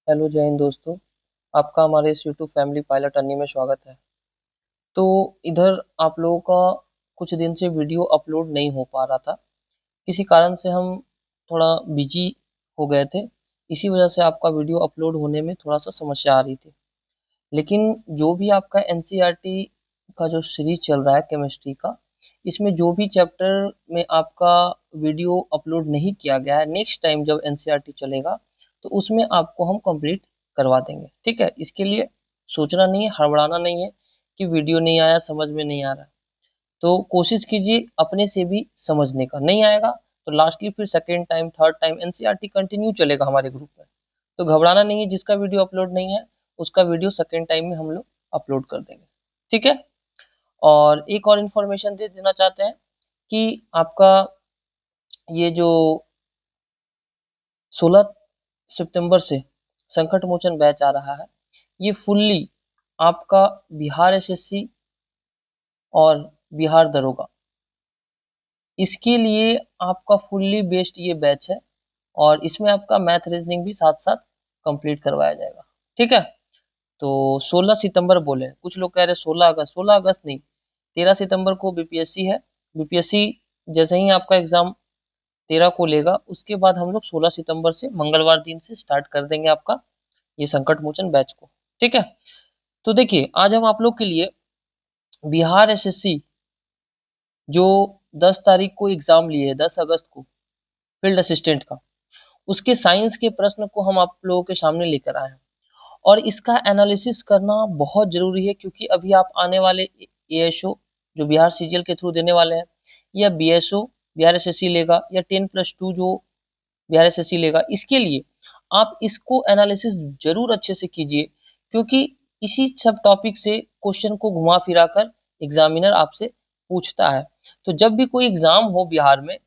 Hello जय हिंद दोस्तों। आपका हमारे इस यूट्यूब फैमिली पायलट अर्नी में स्वागत है। तो इधर आप लोगों का कुछ दिन से वीडियो अपलोड नहीं हो पा रहा था। किसी कारण से हम थोड़ा बिजी हो गए थे। इसी वजह से आपका वीडियो अपलोड होने में थोड़ा सा समस्या आ रही थी। लेकिन जो भी आपका एनसीईआरटी का जो सीरीज चल रहा है केमिस्ट्री का, इसमें जो भी चैप्टर में आपका वीडियो अपलोड नहीं किया गया है, नेक्स्ट टाइम जब एनसीईआरटी चलेगा तो उसमें आपको हम कंप्लीट करवा देंगे। ठीक है, इसके लिए सोचना नहीं है, हड़बड़ाना नहीं है कि वीडियो नहीं आया, समझ में नहीं आ रहा। तो कोशिश कीजिए अपने से भी समझने का। नहीं आएगा तो लास्टली फिर second time third time NCERT continue चलेगा हमारे ग्रुप में। तो घबराना नहीं है, जिसका वीडियो अपलोड नहीं है उसका वीडियो सेकेंड टाइम में हम लोग अपलोड कर देंगे। ठीक है। और एक और इन्फॉर्मेशन दे देना चाहते हैं कि आपका ये जो 16 सितंबर से संकट मोचन बैच आ रहा है, ये फुल्ली आपका बिहार एसएससी और बिहार दरोगा, इसके लिए आपका फुल्ली बेस्ड ये बैच है। और इसमें आपका मैथ रीजनिंग भी साथ साथ कंप्लीट करवाया जाएगा। ठीक है। तो 16 सितंबर बोले, कुछ लोग कह रहे 16 अगस्त। 16 अगस्त नहीं, 13 सितंबर को बीपीएससी है। बीपीएससी जैसे ही आपका एग्जाम 13 को लेगा, उसके बाद हम लोग 16 सितंबर से मंगलवार दिन से स्टार्ट कर देंगे आपका ये संकट मोचन बैच को। ठीक है। तो देखिए, आज हम आप लोग के लिए बिहार एसएससी जो 10 तारीख को एग्जाम लिए, 10 अगस्त को, फील्ड असिस्टेंट का, उसके साइंस के प्रश्न को हम आप लोगों के सामने लेकर आए हैं। और इसका एनालिसिस करना बहुत जरूरी है, क्योंकि अभी आप आने वाले एएसओ जो बिहार सीजीएल के थ्रू देने वाले हैं, या बीएसओ बिहार एसएससी लेगा, या 10+2 जो बिहार एसएससी लेगा, इसके लिए आप इसको एनालिसिस जरूर अच्छे से कीजिए। क्योंकि इसी सब टॉपिक से क्वेश्चन को घुमा फिरा कर एग्जामिनर आपसे पूछता है। तो जब भी कोई एग्जाम हो बिहार में,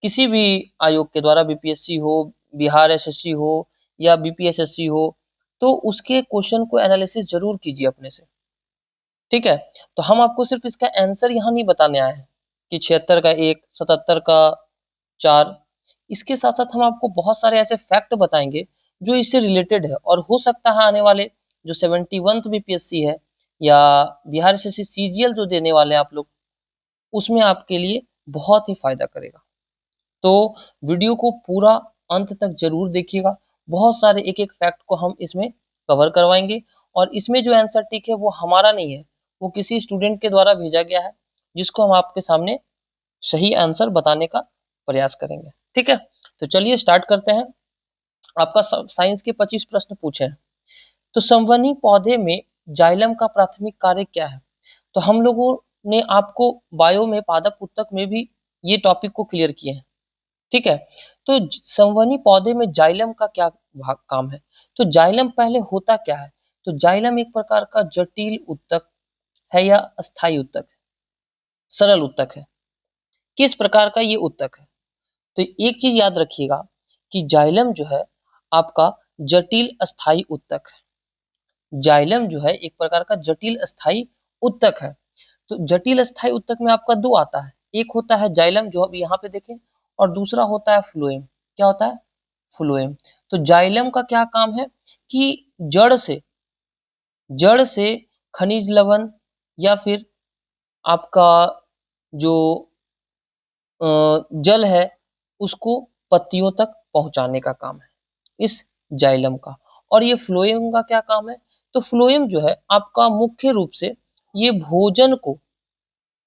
किसी भी आयोग के द्वारा, बीपीएससी हो, बिहार एसएससी हो, या बीपीएसएससी हो, तो उसके क्वेश्चन को एनालिसिस जरूर कीजिए अपने से। ठीक है। तो हम आपको सिर्फ इसका आंसर यहाँ नहीं बताने आए हैं कि 76 का 1, 77 का 4। इसके साथ साथ हम आपको बहुत सारे ऐसे फैक्ट बताएंगे जो इससे रिलेटेड है, और हो सकता है आने वाले जो 71th बीपीएससी है, या बिहार एसएससी सीजीएल जो देने वाले हैं आप लोग, उसमें आपके लिए बहुत ही फायदा करेगा। तो वीडियो को पूरा अंत तक जरूर देखिएगा। बहुत सारे एक एक फैक्ट को हम इसमें कवर करवाएंगे। और इसमें जो आंसर टिक है वो हमारा नहीं है, वो किसी स्टूडेंट के द्वारा भेजा गया है, जिसको हम आपके सामने सही आंसर बताने का प्रयास करेंगे। ठीक है। तो चलिए स्टार्ट करते हैं। आपका साइंस के 25 प्रश्न पूछे हैं। तो संवहनी पौधे में जाइलम का प्राथमिक कार्य क्या है? तो हम लोगों ने आपको बायो में, पादप पुस्तक में भी ये टॉपिक को क्लियर किए हैं। ठीक है। तो संवहनी पौधे में जाइलम का क्या काम है? तो जाइलम पहले होता क्या है? तो जाइलम एक प्रकार का जटिल उत्तक है, या अस्थाई उत्तक है, सरल उत्तक है। किस प्रकार का ये उत्तक है? तो एक चीज याद रखिएगा कि जाइलम जो है आपका जटिल अस्थाई उत्तक है। जाइलम जो है एक प्रकार का जटिल अस्थाई उत्तक है। तो जटिल अस्थाई उत्तक में आपका दो आता है, एक होता है जाइलम जो अब यहाँ पे देखें, और दूसरा होता है फ्लोएम। क्या होता है? फ्लोएम। तो जाइलम का क्या काम है कि जड़ से खनिज लवण, या फिर आपका जो जल है, उसको पत्तियों तक पहुंचाने का काम है इस जाइलम का। और ये फ्लोएम का क्या काम है? तो फ्लोएम जो है आपका मुख्य रूप से ये भोजन को,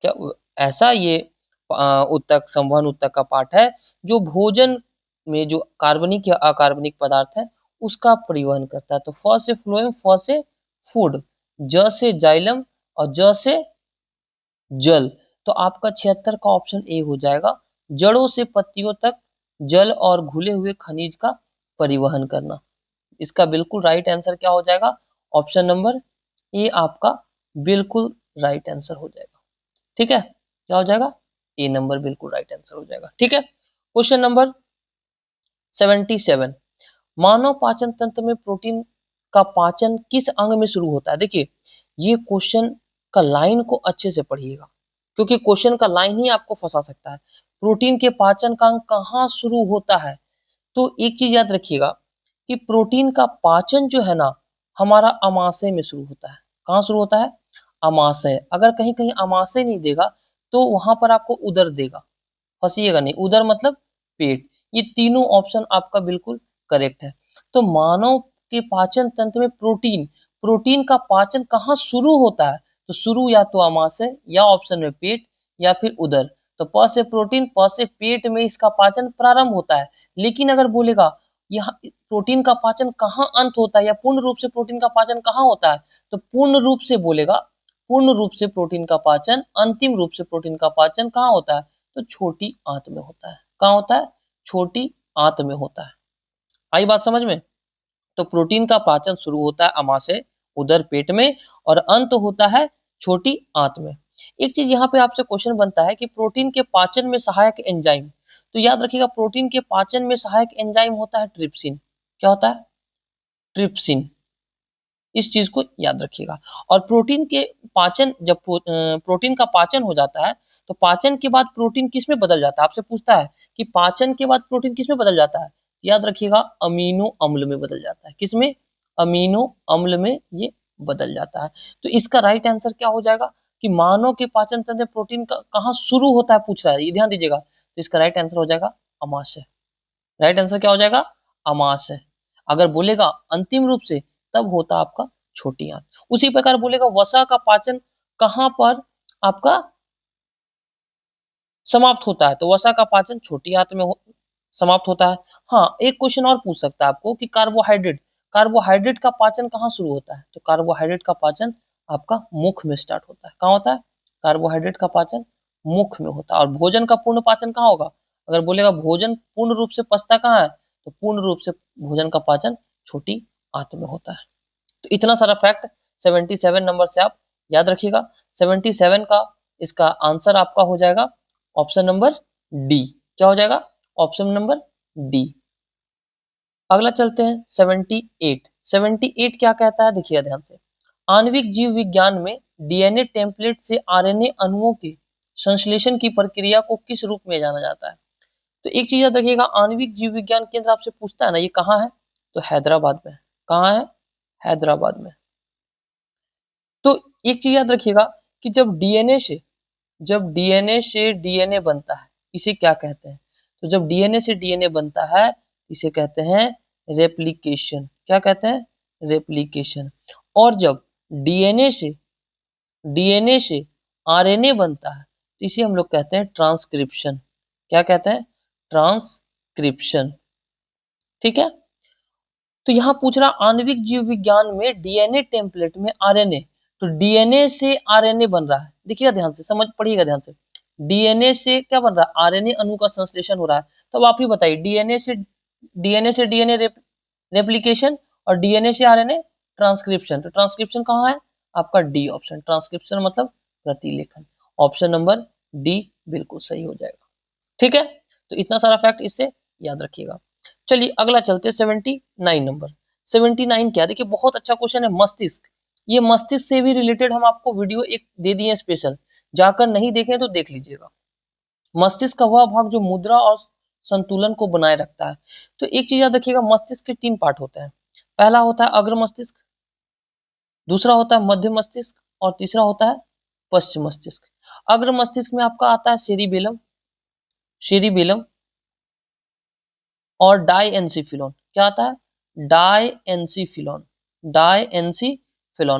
क्या ऐसा ये उत्तक, संवहन उत्तक का पार्ट है जो भोजन में जो कार्बनिक या अकार्बनिक पदार्थ है उसका परिवहन करता है। तो फ से फ्लोएम, फ से फूड, ज से जाइलम, और ज से जल। तो आपका 76 का ऑप्शन ए हो जाएगा। जड़ों से पत्तियों तक जल और घुले हुए खनिज का परिवहन करना। इसका बिल्कुल राइट आंसर क्या हो जाएगा? ऑप्शन नंबर ए आपका बिल्कुल राइट आंसर हो जाएगा। ठीक है। क्या हो जाएगा? ए नंबर बिल्कुल राइट आंसर हो जाएगा। ठीक है। क्वेश्चन नंबर 77, मानव पाचन तंत्र में प्रोटीन का पाचन किस अंग में शुरू होता है? देखिए, ये क्वेश्चन का लाइन को अच्छे से पढ़िएगा, क्योंकि क्वेश्चन का लाइन ही आपको फंसा सकता है। प्रोटीन के पाचन का अंग कहाँ शुरू होता है? तो एक चीज याद रखिएगा कि प्रोटीन का पाचन जो है ना हमारा अमाशय में शुरू होता है। कहाँ शुरू होता है? अमाशय। अगर कहीं कहीं अमाशय नहीं देगा तो वहां पर आपको उदर देगा, फंसिएगा नहीं। उदर मतलब पेट। ये तीनों ऑप्शन आपका बिल्कुल करेक्ट है। तो मानव के पाचन तंत्र में प्रोटीन प्रोटीन का पाचन कहाँ शुरू होता है? तो शुरू या तो अमाशय या ऑप्शन में पेट या फिर उदर। तो प से प्रोटीन, प से पेट में इसका पाचन प्रारंभ होता है। लेकिन अगर बोलेगा यहाँ प्रोटीन का पाचन कहाँ अंत होता है या पूर्ण रूप से प्रोटीन का पाचन कहाँ होता है, तो पूर्ण रूप से बोलेगा, पूर्ण रूप से प्रोटीन का पाचन, अंतिम रूप से प्रोटीन का पाचन कहाँ होता है? तो छोटी आंत में होता है। कहाँ होता है? छोटी आंत में होता है। आई बात समझ में? तो प्रोटीन का पाचन शुरू होता है अमाशय, उदर, पेट में, और अंत होता है छोटी आंत में। एक चीज यहाँ पे आपसे क्वेश्चन बनता है कि प्रोटीन के पाचन में सहायक एंजाइम। तो याद रखिएगा प्रोटीन के पाचन में सहायक एंजाइम होता है ट्रिप्सिन। क्या होता है? ट्रिप्सिन। इस चीज को याद रखिएगा। और प्रोटीन के पाचन, जब प्रोटीन का पाचन हो जाता है तो पाचन के बाद प्रोटीन किस में बदल जाता है? आपसे पूछता है कि पाचन के बाद प्रोटीन किस में बदल जाता है? याद रखिएगा अमीनो अम्ल में बदल जाता है। किस में? अमीनो अम्ल में ये बदल जाता है। तो इसका राइट आंसर क्या हो जाएगा कि मानव के पाचन तंत्र में प्रोटीन का कहाँ शुरू होता है पूछ रहा है, ये ध्यान दीजिएगा। तो इसका राइट आंसर हो जाएगा अमाशय। राइट आंसर क्या हो जाएगा? अमाशय। अगर बोलेगा अंतिम रूप से तब होता आपका छोटी आंत। उसी प्रकार बोलेगा वसा का पाचन कहां पर आपका समाप्त होता है, तो वसा का पाचन छोटी आंत में समाप्त होता है। हाँ, एक क्वेश्चन और पूछ सकता है आपको कि कार्बोहाइड्रेट कार्बोहाइड्रेट का पाचन कहाँ शुरू होता है? तो कार्बोहाइड्रेट का पाचन आपका मुख में स्टार्ट होता है। कहाँ होता है? कार्बोहाइड्रेट का पाचन मुख में होता है। और भोजन का पूर्ण पाचन कहाँ होगा? अगर बोलेगा भोजन पूर्ण रूप से पचता कहाँ है, तो पूर्ण रूप से भोजन का पाचन छोटी आंत में होता है। तो इतना सारा फैक्ट 77 नंबर से आप याद रखिएगा। 77 का इसका आंसर आपका हो जाएगा ऑप्शन नंबर डी। क्या हो जाएगा? Option number D. अगला चलते हैं 78। 78 क्या कहता है? देखिएगा ध्यान से। आणविक जीव विज्ञान में डीएनए टेम्पलेट से आरएनए अणुओं के संश्लेषण की प्रक्रिया को किस रूप में जाना जाता है? तो एक चीज याद रखिएगा, आणविक जीव विज्ञान केंद्र आपसे पूछता है ना, ये कहाँ है? तो हैदराबाद में। कहाँ है? हैदराबाद में। तो एक चीज याद रखिएगा कि जब डीएनए से डीएनए बनता है, इसे क्या कहते हैं? तो जब डीएनए से डीएनए बनता है इसे कहते हैं रेप्लिकेशन। क्या कहते हैं? रेप्लिकेशन। और जब डीएनए से आरएनए बनता है तो इसे हम लोग कहते हैं ट्रांसक्रिप्शन। क्या कहते हैं? ट्रांसक्रिप्शन। ठीक है। तो यहां पूछ रहा आणविक जीव विज्ञान में डीएनए टेम्पलेट में आरएनए, तो डीएनए से आरएनए बन रहा है। देखिएगा ध्यान से, समझ पड़िएगा ध्यान से। डीएनए से क्या बन रहा है? आरएनए अणु का संश्लेषण हो रहा है। तो अब आप ही बताइए, डीएनए से डीएनए रेप्लिकेशन और डीएनए से आरएनए ट्रांसक्रिप्शन। तो ट्रांसक्रिप्शन कहाँ है? आपका डी ऑप्शन। ट्रांसक्रिप्शन मतलब प्रतिलेखन। ऑप्शन नंबर डी बिल्कुल सही हो जाएगा। ठीक है। तो इतना सारा फैक्ट इससे याद रखिएगा। चलिए अगला चलते 79 नंबर। 79 क्या? देखिए बहुत अच्छा क्वेश्चन है। मस्तिष्क। ये मस्तिष्क से भी रिलेटेड हम आपको वीडियो एक दे दिए स्पेशल, जाकर नहीं देखें तो देख लीजिएगा। मस्तिष्क का वह भाग जो मुद्रा और संतुलन को बनाए रखता है। तो एक चीज याद रखिएगा, मस्तिष्क के 3 पार्ट होते हैं। पहला होता है अग्र मस्तिष्क, दूसरा होता है मध्य मस्तिष्क, और तीसरा होता है पश्चिम मस्तिष्क। अग्र मस्तिष्क में आपका आता है सेरिबेलम और डायएनसीफिलोन। क्या आता है? डायएनसीफिलोन।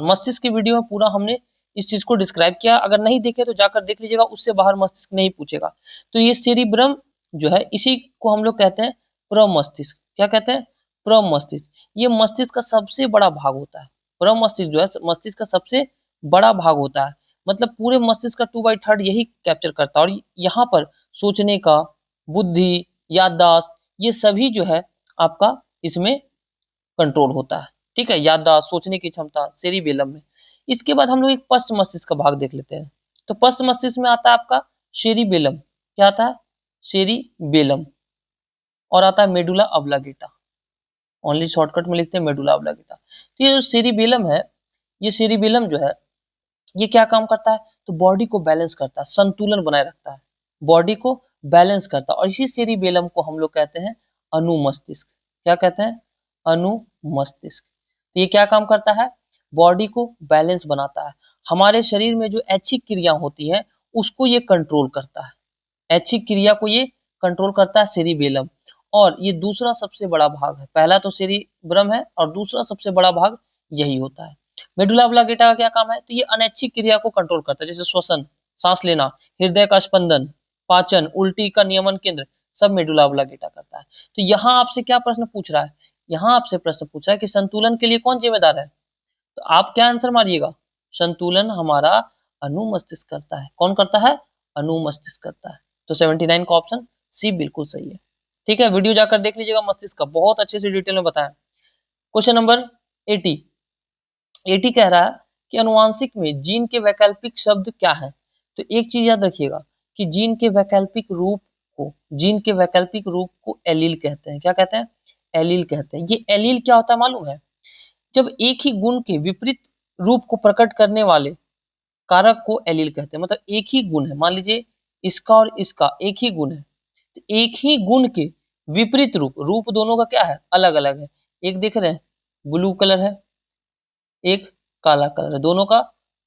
मस्तिष्क की वीडियो में पूरा हमने इस चीज को डिस्क्राइब किया, अगर नहीं देखे तो जाकर देख लीजिएगा, उससे बाहर मस्तिष्क नहीं पूछेगा। तो ये सेरिब्रम जो है इसी को हम लोग कहते हैं प्रमस्तिष्क। क्या कहते हैं? प्रमस्तिष्क। ये मस्तिष्क का सबसे बड़ा भाग होता है। प्रमस्तिष्क जो है मस्तिष्क का सबसे बड़ा भाग होता है। मतलब पूरे मस्तिष्क का 2/3 यही कैप्चर करता है। और यहाँ पर सोचने का, बुद्धि, याददाश्त, ये सभी जो है आपका इसमें कंट्रोल होता है। ठीक है। याददाश्त, सोचने की क्षमता सेरिबेलम में। इसके बाद हम लोग एक पश्च मस्तिष्क का भाग देख लेते हैं। तो पश्च मस्तिष्क में आता है आपका सेरिबेलम। क्या आता है? सेरिबेलम। और आता है मेडुला ऑब्लांगेटा। ओनली शॉर्टकट में लिखते हैं मेडुला ऑब्लांगेटा। तो ये जो सेरिबेलम है, ये सेरिबेलम जो है ये क्या काम करता है? तो बॉडी को बैलेंस करता है, संतुलन बनाए रखता है, बॉडी को बैलेंस करता है। और इसी सेरिबेलम को हम लोग कहते हैं अनुमस्तिष्क। क्या कहते हैं? अनुमस्तिष्क। तो ये क्या काम करता है? बॉडी को बैलेंस बनाता है। हमारे शरीर में जो ऐच्छिक क्रिया होती है उसको ये कंट्रोल करता है। ऐच्छिक क्रिया को ये कंट्रोल करता है सेरिबेलम। और ये दूसरा सबसे बड़ा भाग है। पहला तो सेरिब्रम है और दूसरा सबसे बड़ा भाग यही होता है। मेडुला ऑब्लांगेटा का क्या काम है? तो ये अनैच्छिक क्रिया को कंट्रोल करता है, जैसे श्वसन, सांस लेना, हृदय का स्पंदन, पाचन, उल्टी का नियमन केंद्र, सब मेडुला ऑब्लांगेटा करता है। तो यहाँ आपसे क्या प्रश्न पूछ रहा है? यहाँ आपसे प्रश्न पूछ रहा है कि संतुलन के लिए कौन जिम्मेदार है? तो आप क्या आंसर मारिएगा? संतुलन हमारा अनुमस्तिष्क करता है। कौन करता है? अनुमस्तिष्क करता है। तो 79 का ऑप्शन सी बिल्कुल सही है। ठीक है, वीडियो जाकर देख लीजिएगा मस्तिष्क का, बहुत अच्छे से डिटेल में बताया। क्वेश्चन नंबर 80 कह रहा है कि अनुवांशिक में जीन के वैकल्पिक शब्द क्या है? तो एक चीज याद रखिएगा कि जीन के वैकल्पिक रूप को एलील कहते हैं। क्या कहते हैं? एलील कहते हैं। ये एलील क्या होता है मालूम है? जब एक ही गुण के विपरीत रूप को प्रकट करने वाले कारक को एलील कहते हैं। मतलब एक ही गुण है, मान लीजिए इसका और इसका एक ही गुण है, तो एक ही गुण के विपरीत रूप दोनों का क्या है? अलग अलग है। एक देख रहे हैं ब्लू कलर है, एक काला कलर है, दोनों का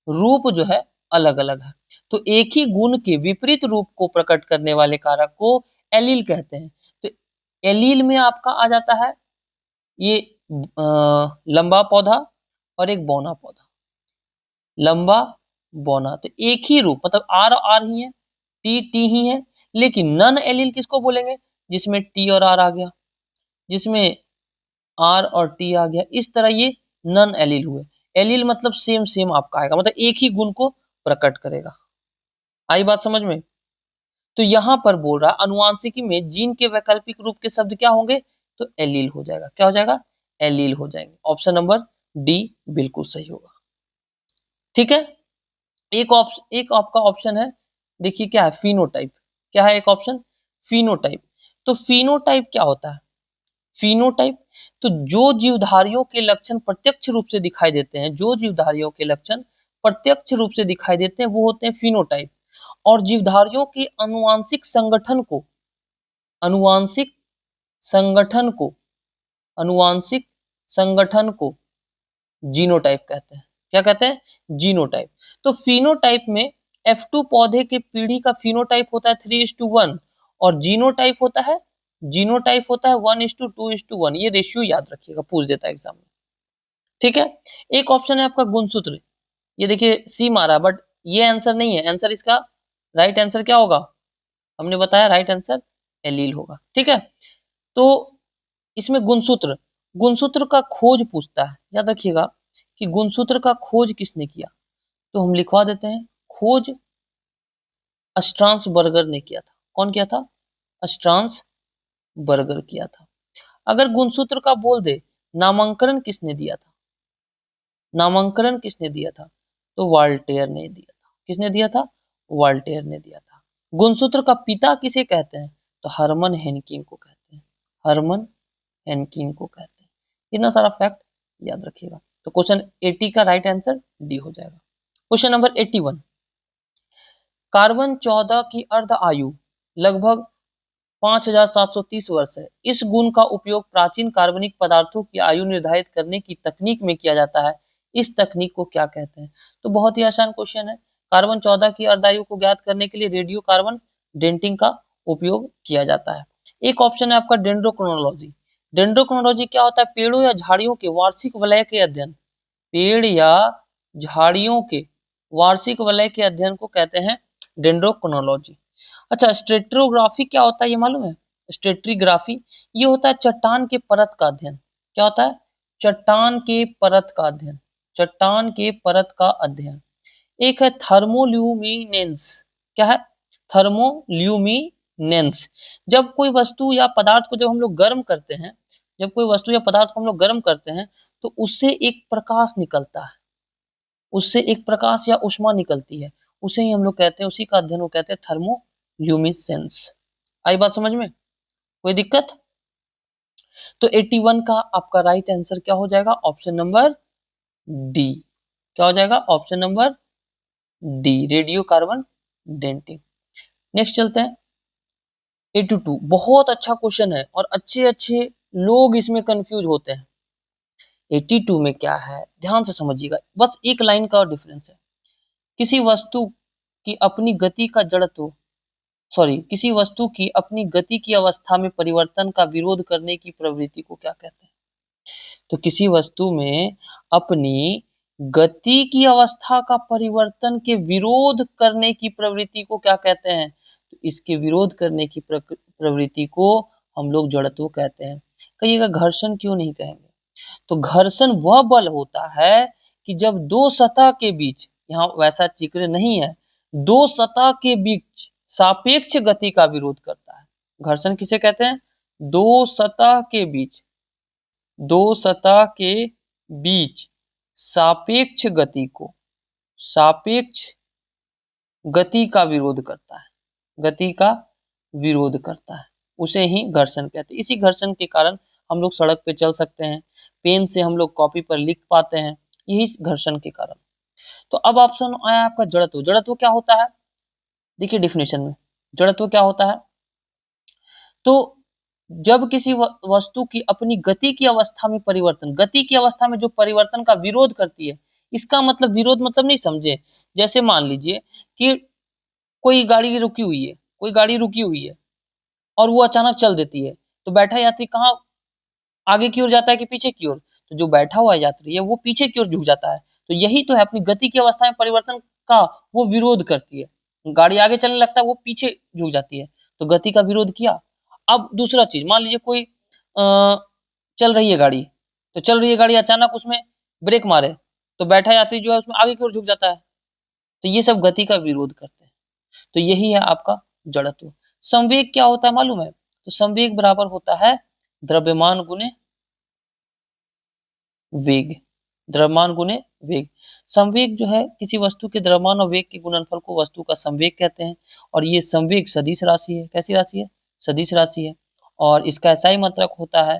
रूप जो है अलग अलग है। तो एक ही गुण के विपरीत रूप को प्रकट करने वाले कारक को एलील कहते हैं। तो एलील में आपका आ जाता है ये लंबा पौधा और एक बौना पौधा। लंबा बौना, तो एक ही रूप, मतलब आर आर ही है, टी टी ही है। लेकिन नन एलील किसको बोलेंगे? जिसमें टी और आर आ गया, जिसमें आर और टी आ गया, इस तरह ये नन एलील हुए। एलील मतलब सेम सेम आपका आएगा, मतलब एक ही गुण को प्रकट करेगा। आई बात समझ में? तो यहां पर बोल रहा अनुवांशिकी में जीन के वैकल्पिक रूप के शब्द क्या होंगे? तो एलील हो जाएगा। क्या हो जाएगा? एलील हो जाएंगे। ऑप्शन नंबर डी बिल्कुल सही होगा। ठीक है, एक आपका ऑप्शन है, देखिए क्या है? फिनोटाइप। क्या है एक ऑप्शन? फिनोटाइप। तो फिनोटाइप क्या होता है? फिनोटाइप, तो जो जीवधारियों के लक्षण प्रत्यक्ष रूप से दिखाई देते हैं, जो जीवधारियों के लक्षण प्रत्यक्ष रूप से दिखाई देते हैं वो होते हैं फिनोटाइप। और जीवधारियों के अनुवांशिक संगठन को अनुवांशिक संगठन को अनुवांशिक संगठन को जीनोटाइप कहते हैं। क्या कहते हैं? जीनोटाइप। तो फिनोटाइप में F2 पौधे के पीढ़ी का फिनोटाइप होता है 3:1 और जीनोटाइप होता है 1:2:1। ये रेशियो याद रखिएगा, पूछ देता है एग्जाम में। ठीक है, एक ऑप्शन है आपका गुणसूत्र। ये देखिए सी मारा, बट ये आंसर नहीं है। आंसर इसका राइट आंसर क्या होगा? हमने बताया राइट आंसर एलील होगा। ठीक है, तो इसमें गुणसूत्र का खोज पूछता है। याद रखिएगा कि गुणसूत्र का खोज किसने किया? तो हम लिखवा देते हैं, खोज स्ट्रासबर्गर ने किया था। कौन किया था? स्ट्रासबर्गर किया था। अगर गुणसूत्र का बोल दे नामांकन किसने दिया था? नामांकन किसने दिया था? तो वाल्टेयर ने दिया था। किसने दिया था? वाल्टेयर ने दिया था। गुणसूत्र का पिता किसे कहते हैं? तो हरमन हेनकिन को कहते हैं। हरमन हेनकिन को कहते हैं। इतना सारा फैक्ट याद रखिएगा। तो क्वेश्चन 80 का राइट आंसर डी हो जाएगा। क्वेश्चन नंबर 81, कार्बन 14 की अर्ध आयु लगभग 5730 वर्ष है। इस गुण का उपयोग प्राचीन कार्बनिक पदार्थों की आयु निर्धारित करने की तकनीक में किया जाता है। इस तकनीक को क्या कहते हैं? तो बहुत ही आसान क्वेश्चन है। कार्बन 14 की अर्ध आयु को ज्ञात करने के लिए रेडियो कार्बन डेटिंग का उपयोग किया जाता है। एक ऑप्शन है आपका डेंड्रोक्रोनोलॉजी। डेंड्रोक्रोनोलॉजी क्या होता है? पेड़ों या झाड़ियों के वार्षिक वलय के अध्ययन। पेड़ या झाड़ियों के वार्षिक वलय के अध्ययन को कहते हैं डेंड्रोक्रोनोलॉजी। अच्छा, स्ट्रेटिग्राफी क्या होता है ये मालूम है? स्ट्रेटिग्राफी ये होता है चट्टान के परत का अध्ययन। क्या होता है? चट्टान के परत का अध्ययन। चट्टान के परत का अध्ययन। एक है थर्मोल्यूमिनेंस। क्या है? थर्मोल्यूमिनेंस। जब कोई वस्तु या पदार्थ को जब हम लोग गर्म करते हैं, जब कोई वस्तु या पदार्थ को हम लोग गर्म करते हैं तो उससे एक प्रकाश निकलता है, उससे एक प्रकाश या ऊष्मा निकलती है, उसे ही हम लोग कहते हैं, उसी का अध्ययन वो कहते हैं थर्मोल्यूमिनेंस। आई बात समझ में? कोई दिक्कत? तो 81 का आपका राइट आंसर क्या हो जाएगा? Option number D. क्या हो जाएगा? Option number D, radio carbon dating. Next चलते हैं 82। बहुत अच्छा क्वेश्चन है और अच्छे अच्छे लोग इसमें कंफ्यूज होते हैं। 82 में क्या है, ध्यान से समझिएगा, बस एक लाइन का डिफरेंस है। किसी वस्तु की अपनी गति का जड़त्व किसी वस्तु की अपनी गति की अवस्था में परिवर्तन का विरोध करने की प्रवृत्ति को क्या कहते हैं? तो किसी वस्तु में अपनी गति की अवस्था का परिवर्तन के विरोध करने की प्रवृत्ति को क्या कहते हैं? तो इसके विरोध करने की प्रवृत्ति को हम लोग जड़त्व कहते हैं। कहिएगा घर्षण क्यों नहीं कहेंगे? तो घर्षण वह बल होता है कि जब दो सतह के बीच, यहाँ वैसा चित्र नहीं है, दो सतह के बीच सापेक्ष गति का विरोध करता है। घर्षण किसे कहते हैं? दो सतह के बीच, दो सतह के बीच सापेक्ष गति को, सापेक्ष गति का विरोध करता है, गति का विरोध करता है, उसे ही घर्षण कहते हैं। इसी घर्षण के कारण हम लोग सड़क पे चल सकते हैं, पेन से हम लोग कॉपी पर लिख पाते हैं, यही घर्षण के कारण। तो अब ऑप्शन आया आपका जड़त्व। जड़त्व क्या होता है? देखिए डिफिनेशन में जड़त्व क्या होता है, तो जब किसी वस्तु की अपनी गति की अवस्था में परिवर्तन, गति की अवस्था में जो परिवर्तन का विरोध करती है, इसका मतलब विरोध मतलब नहीं समझे। जैसे मान लीजिए कि कोई गाड़ी रुकी हुई है, कोई गाड़ी रुकी हुई है और वो अचानक चल देती है, तो बैठा यात्री कहाँ आगे की ओर जाता है कि पीछे की ओर? तो जो बैठा हुआ यात्री है वो पीछे की ओर झुक जाता है। तो यही तो है, अपनी गति की अवस्था में परिवर्तन का वो विरोध करती है। गाड़ी आगे चलने लगता है, वो पीछे झुक जाती है, तो गति का विरोध किया। अब दूसरा चीज, मान लीजिए कोई चल रही है गाड़ी, तो चल रही है गाड़ी, अचानक उसमें ब्रेक मारे, तो बैठा यात्री जो है उसमें आगे की ओर झुक जाता है, तो ये सब गति का विरोध करते हैं। तो यही है आपका जड़त्व। संवेग क्या होता है मालूम है? तो संवेग बराबर होता है द्रव्यमान गुने वेग, द्रव्यमान गुने वेग। संवेग जो है किसी वस्तु के द्रव्यमान और वेग के गुणनफल को वस्तु का संवेग कहते हैं। और ये संवेग सदिश राशि है। कैसी राशि है? सदिश राशि है। और इसका एसआई मात्रक होता है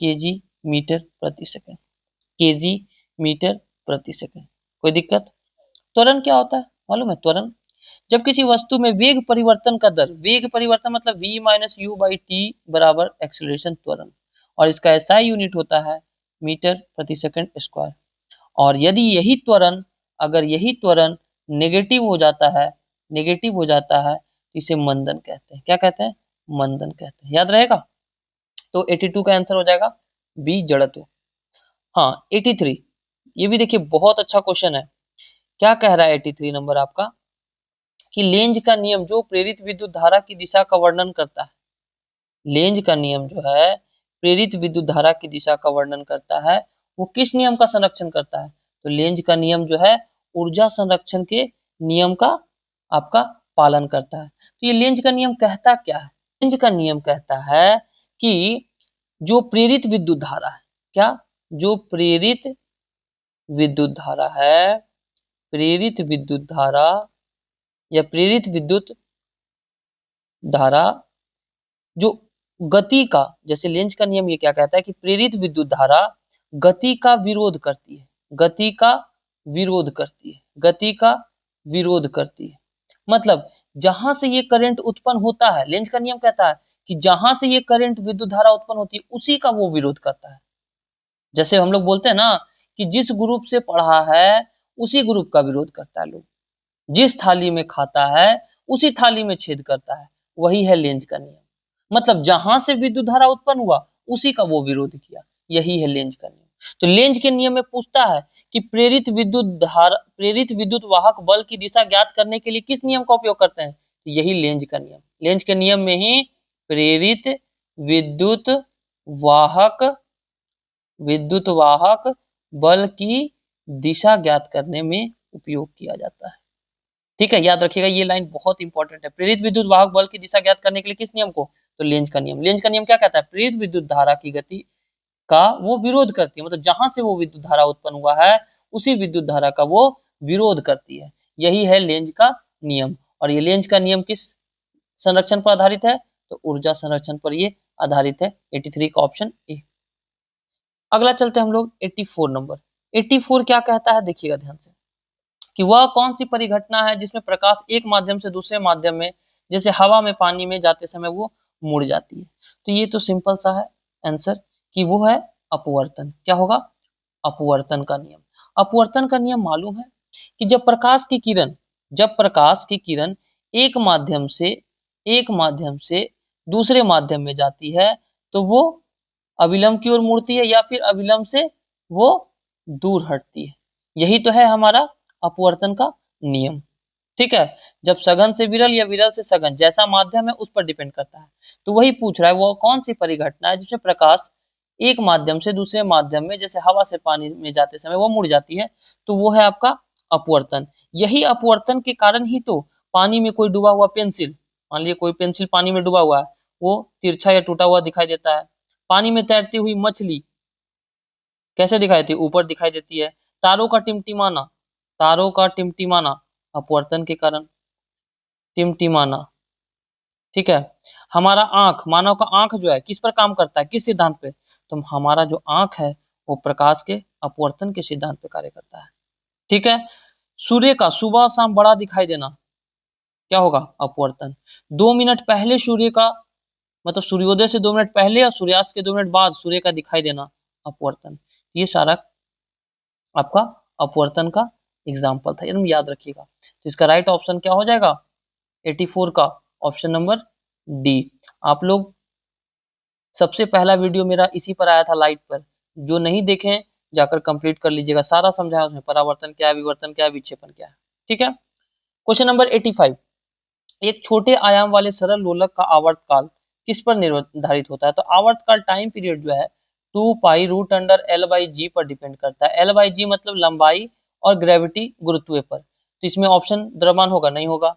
केजी मीटर प्रति सेकंड, केजी मीटर प्रति सेकंड। कोई दिक्कत? त्वरण क्या होता है मालूम है? त्वरण जब किसी वस्तु में वेग परिवर्तन का दर, वेग परिवर्तन मतलब v minus you by T बराबर एक्सेलरेशन त्वरण, और इसका एसआई यूनिट होता है मीटर प्रति सेकंड स्क्वायर। और यदि यही त्वरण, अगर यही त्वरण नेगेटिव हो जाता है, नेगेटिव हो जाता है, तो इसे मंदन कहते हैं। क्या कहते हैं? मंदन कहते हैं। याद रहेगा? तो 82 का आंसर हो जाएगा बी, जड़त्व। हाँ 83, ये भी देखिए बहुत अच्छा क्वेश्चन है। क्या कह रहा है 83 नंबर आपका कि लेंज का नियम जो प्रेरित विद्युत धारा की दिशा का वर्णन करता है, लेंज का नियम जो है प्रेरित विद्युत धारा की दिशा का वर्णन करता है, वो किस नियम का संरक्षण करता है? तो लेंज का नियम जो है ऊर्जा संरक्षण के नियम का आपका पालन करता है। तो ये लेंज का नियम कहता क्या है? लेंज का नियम कहता है कि जो प्रेरित विद्युत धारा है, क्या? जो प्रेरित विद्युत धारा है, प्रेरित विद्युत धारा या प्रेरित विद्युत धारा जो गति का, जैसे लेंज का नियम ये क्या कहता है कि प्रेरित विद्युत धारा गति का विरोध करती है, गति का विरोध करती है, गति का विरोध करती है। मतलब जहां से ये करंट उत्पन्न होता है, लेंज का नियम कहता है कि जहां से ये करंट विद्युत धारा उत्पन्न होती है उसी का वो विरोध करता है। जैसे हम लोग बोलते हैं ना कि जिस ग्रुप से पढ़ा है उसी ग्रुप का विरोध करता है लोग, जिस थाली में खाता है उसी थाली में छेद करता है, वही है लेंज का नियम। मतलब जहां से विद्युत धारा उत्पन्न हुआ उसी का वो विरोध किया, यही है लेंज का नियम। तो लेंज के नियम में पूछता है कि प्रेरित विद्युत वाहक बल की दिशा ज्ञात करने के लिए किस नियम का उपयोग करते हैं? तो यही लेंज का नियम। लेंज के नियम में ही प्रेरित विद्युत वाहक बल की दिशा ज्ञात करने में उपयोग किया जाता है। ठीक है, याद रखिएगा ये लाइन बहुत इंपॉर्टेंट है। प्रेरित विद्युत वाहक बल की दिशा ज्ञात करने के लिए किस नियम को? तो लेंज का नियम। लेंज का नियम क्या कहता है? प्रेरित विद्युत धारा की गति का वो विरोध करती है, मतलब जहां से वो विद्युत धारा उत्पन्न हुआ है उसी विद्युत धारा का वो विरोध करती है, यही है लेंज का नियम। और ये लेंज का नियम किस संरक्षण पर आधारित है? तो ऊर्जा संरक्षण पर ये आधारित है। 83 का ऑप्शन ए। अगला चलते हम लोग 84 नंबर। 84 क्या कहता है देखिएगा ध्यान से, कि वह कौन सी परिघटना है जिसमें प्रकाश एक माध्यम से दूसरे माध्यम में, जैसे हवा में पानी में जाते समय वो मुड़ जाती है। तो ये तो सिंपल सा है आंसर कि वो है अपवर्तन। क्या होगा? अपवर्तन का नियम। अपवर्तन का नियम मालूम है कि जब प्रकाश की किरण एक माध्यम से दूसरे माध्यम में जाती है तो वो अविलंब की ओर मुड़ती है या फिर अविलंब से वो दूर हटती है। यही तो है हमारा अपवर्तन का नियम। ठीक है, जब सघन से विरल या विरल से सघन, जैसा माध्यम है उस पर डिपेंड करता है। तो वही पूछ रहा है वो कौन सी परिघटना है जिसमें प्रकाश एक माध्यम से दूसरे माध्यम में, जैसे हवा से पानी में जाते समय वो मुड़ जाती है, तो वो है आपका अपवर्तन। यही अपवर्तन के कारण ही तो पानी में कोई डूबा हुआ पेंसिल, मान लीजिए कोई पेंसिल पानी में डूबा हुआ है, वो तिरछा या टूटा हुआ दिखाई देता है। पानी में तैरती हुई मछली कैसे दिखाई देती है? ऊपर दिखाई देती है। तारों का टिमटिमाना अपवर्तन के कारण टिमटिमाना। ठीक है, हमारा आंख, मानव का आंख जो है किस पर काम करता है, किस सिद्धांत पे? तो हमारा जो आंख है वो प्रकाश के अपवर्तन के सिद्धांत पे कार्य करता है। ठीक है, सूर्य का सुबह शाम बड़ा दिखाई देना क्या होगा? अपवर्तन। 2 मिनट पहले सूर्य का, मतलब सूर्योदय से 2 मिनट पहले और सूर्यास्त के 2 मिनट बाद सूर्य का दिखाई देना अपवर्तन। ये सारा आपका अपवर्तन का एग्जाम्पल था, एकदम याद रखिएगा। तो इसका राइट ऑप्शन क्या हो जाएगा? 84 का ऑप्शन नंबर डी। आप लोग सबसे पहला वीडियो मेरा इसी पर आया था, लाइट पर, जो नहीं देखें जाकर कंप्लीट कर लीजिएगा, सारा समझाया उसमें, परावर्तन क्या है, विवर्तन क्या है, विक्षेपण क्या है। ठीक है, क्वेश्चन नंबर 85, एक छोटे आयाम वाले सरल लोलक का आवर्तकाल किस पर निर्धारित होता है? तो आवर्तकाल टाइम पीरियड जो है 2π√L/g पर डिपेंड करता है। L/g मतलब लंबाई और ग्रेविटी गुरुत्व पर। तो इसमें ऑप्शन द्रव्यमान होगा, नहीं होगा।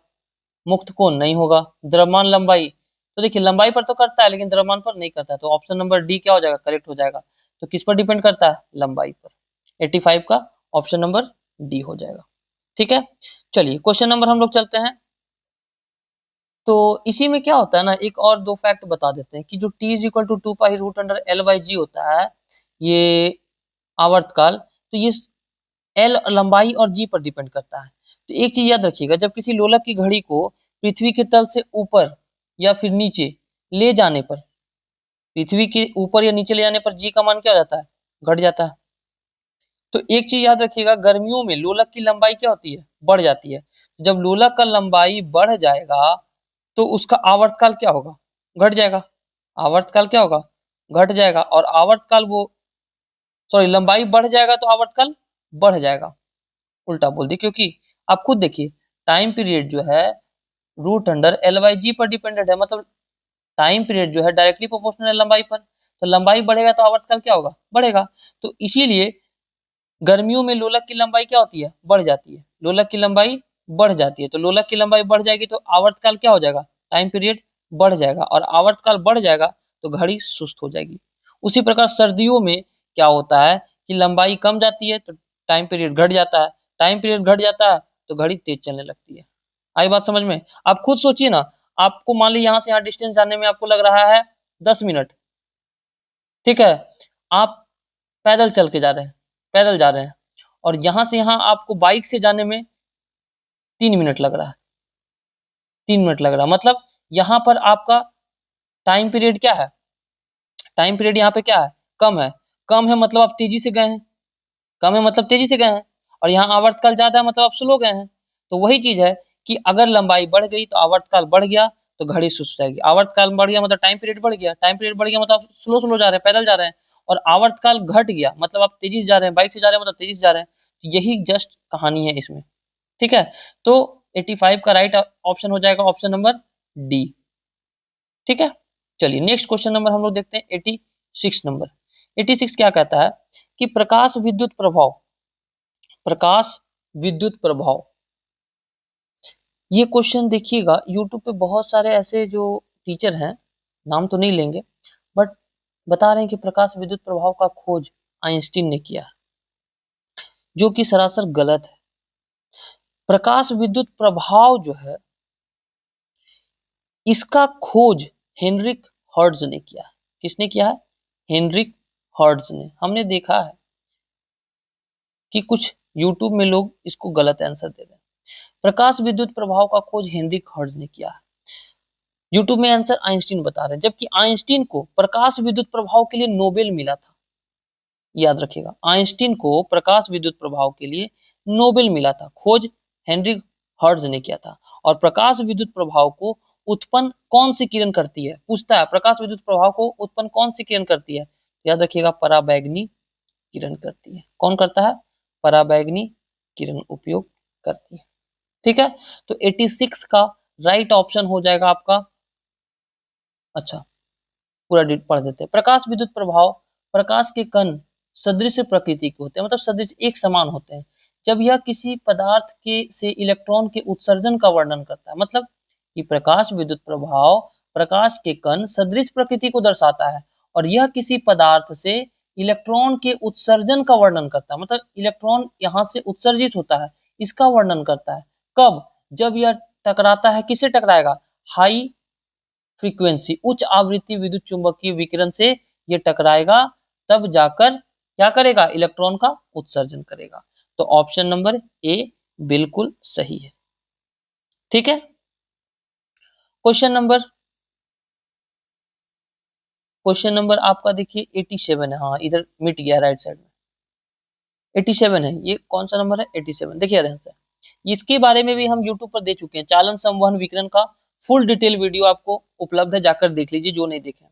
मुक्त कोण नहीं होगा। द्रव्यमान लंबाई, तो देखिए लंबाई पर तो करता है लेकिन द्रव्यमान पर नहीं करता है, तो ऑप्शन नंबर डी क्या हो जाएगा? करेक्ट हो जाएगा। तो किस पर डिपेंड करता है? लंबाई पर। 85 का ऑप्शन नंबर डी हो जाएगा। ठीक है, चलिए क्वेश्चन नंबर हम लोग चलते हैं। तो इसी में क्या होता है ना, एक और दो फैक्ट बता देते हैं कि जो t is equal to 2π√L/g होता है, ये आवर्तकाल, तो ये L लंबाई और g पर डिपेंड करता है। तो एक चीज याद रखिएगा, जब किसी लोलक की घड़ी को पृथ्वी के तल से ऊपर या फिर नीचे ले जाने पर, पृथ्वी के ऊपर या नीचे ले जाने पर g का मान क्या हो जाता है? घट जाता है। तो एक चीज याद रखिएगा, गर्मियों में लोलक की लंबाई क्या होती है? बढ़ जाती है। जब लोलक का लंबाई बढ़ जाएगा तो उसका आवर्तकाल क्या होगा? घट जाएगा। आवर्तकाल क्या होगा? घट जाएगा। और आवर्तकाल वो, सॉरी, लंबाई बढ़ जाएगा तो आवर्तकाल बढ़ जाएगा। उल्टा बोल दी, क्योंकि आप खुद देखिए टाइम पीरियड जो है √L/g पर डिपेंडेंट है, मतलब टाइम पीरियड जो है डायरेक्टली प्रोपोर्शनल है लंबाई पर। तो लंबाई बढ़ेगा तो आवर्तकाल क्या होगा? बढ़ेगा। तो इसीलिए गर्मियों में लोलक की लंबाई क्या होती है? बढ़ जाती है। लोलक की लंबाई बढ़ जाती है, तो लोलक की लंबाई बढ़ जाएगी तो आवर्तकाल क्या हो जाएगा? टाइम पीरियड बढ़ जाएगा। और आवर्तकाल बढ़ जाएगा तो घड़ी सुस्त हो जाएगी। उसी प्रकार सर्दियों में क्या होता है कि लंबाई कम जाती है तो टाइम पीरियड घट जाता है। टाइम पीरियड घट जाता है तो घड़ी तेज चलने लगती है। आई बात समझ में? आप खुद सोचिए ना, आपको मान लीजिए यहाँ से यहाँ डिस्टेंस जाने में आपको लग रहा है 10 मिनट। ठीक है, आप पैदल चल के जा रहे हैं, पैदल जा रहे हैं, और यहां से यहां आपको बाइक से जाने में 3 मिनट लग रहा है। 3 मिनट लग रहा है, मतलब यहाँ पर आपका टाइम पीरियड क्या है? टाइम पीरियड यहाँ पे क्या है? कम है। कम है मतलब आप तेजी से गए हैं, कम है मतलब तेजी से गए हैं, और यहाँ आवर्तकाल ज्यादा है मतलब आप स्लो गए हैं। तो वही चीज है कि अगर लंबाई बढ़ गई तो आवर्तकाल बढ़ गया तो घड़ी सुस्त रहेगी। आवर्तकाल बढ़ गया मतलब टाइम पीरियड बढ़ गया, टाइम पीरियड बढ़ गया मतलब आप स्लो स्लो जा रहे हैं, पैदल जा रहे हैं। और आवर्तकाल घट गया मतलब आप तेजी से जा रहे हैं, बाइक से जा रहे हैं मतलब तेजी से जा रहे हैं। तो यही जस्ट कहानी है इसमें। ठीक है, तो 85 का राइट ऑप्शन हो जाएगा ऑप्शन नंबर डी। ठीक है, चलिए नेक्स्ट क्वेश्चन नंबर हम लोग देखते हैं 86 नंबर। 86 क्या कहता है कि प्रकाश विद्युत प्रभाव। ये क्वेश्चन देखिएगा, यूट्यूब पे बहुत सारे ऐसे जो टीचर हैं, नाम तो नहीं लेंगे, बट बता रहे हैं कि प्रकाश विद्युत प्रभाव का खोज आइंस्टीन ने किया, जो कि सरासर गलत है। प्रकाश विद्युत प्रभाव जो है इसका खोज हेनरिक हर्ट्ज ने किया है। किसने किया है? हेनरिक हर्ट्ज ने। हमने देखा है कि कुछ यूट्यूब में लोग इसको गलत आंसर दे रहे हैं। प्रकाश विद्युत प्रभाव का खोज हेनरिक हर्ट्ज ने किया है। यूट्यूब में आंसर आइंस्टीन बता रहे हैं, जबकि आइंस्टीन को प्रकाश विद्युत प्रभाव के लिए नोबेल मिला था। याद रखिएगा। आइंस्टीन को प्रकाश विद्युत प्रभाव के लिए नोबेल मिला था, खोज हेनरी हर्ट्ज ने किया था। और प्रकाश विद्युत प्रभाव को उत्पन्न कौन सी किरण करती है, पूछता है प्रकाश विद्युत प्रभाव को उत्पन्न कौन सी किरण करती है, याद रखिएगा पराबैंगनी किरण करती है। कौन करता है, पराबैंगनी किरण उपयोग करती है। ठीक है, तो 86 का राइट ऑप्शन हो जाएगा आपका, अच्छा पूरा पढ़ देते हैं। प्रकाश विद्युत प्रभाव, प्रकाश के कण सदृश प्रकृति के होते हैं, मतलब सदृश एक समान होते हैं जब यह किसी पदार्थ के से इलेक्ट्रॉन के उत्सर्जन का वर्णन करता है। मतलब कि प्रकाश विद्युत प्रभाव प्रकाश के कण सदृश प्रकृति को दर्शाता है और यह किसी पदार्थ से इलेक्ट्रॉन के उत्सर्जन का वर्णन करता है, मतलब इलेक्ट्रॉन यहाँ से उत्सर्जित होता है इसका वर्णन करता है। कब, जब यह टकराता है, किससे टकराएगा, हाई फ्रीक्वेंसी उच्च आवृत्ति विद्युत चुंबकीय विकिरण से ये टकराएगा, तब जाकर क्या करेगा, इलेक्ट्रॉन का उत्सर्जन करेगा। तो ऑप्शन नंबर ए बिल्कुल सही है। ठीक है, क्वेश्चन नंबर आपका देखिए 87 है। हाँ इधर मिट गया राइट साइड में, 87 है। ये कौन सा नंबर है, 87। देखिए ध्यान से, इसके बारे में भी हम यूट्यूब पर दे चुके हैं, चालन संवहन विकिरण का फुल डिटेल वीडियो आपको उपलब्ध है, जाकर देख लीजिए जो नहीं देखे।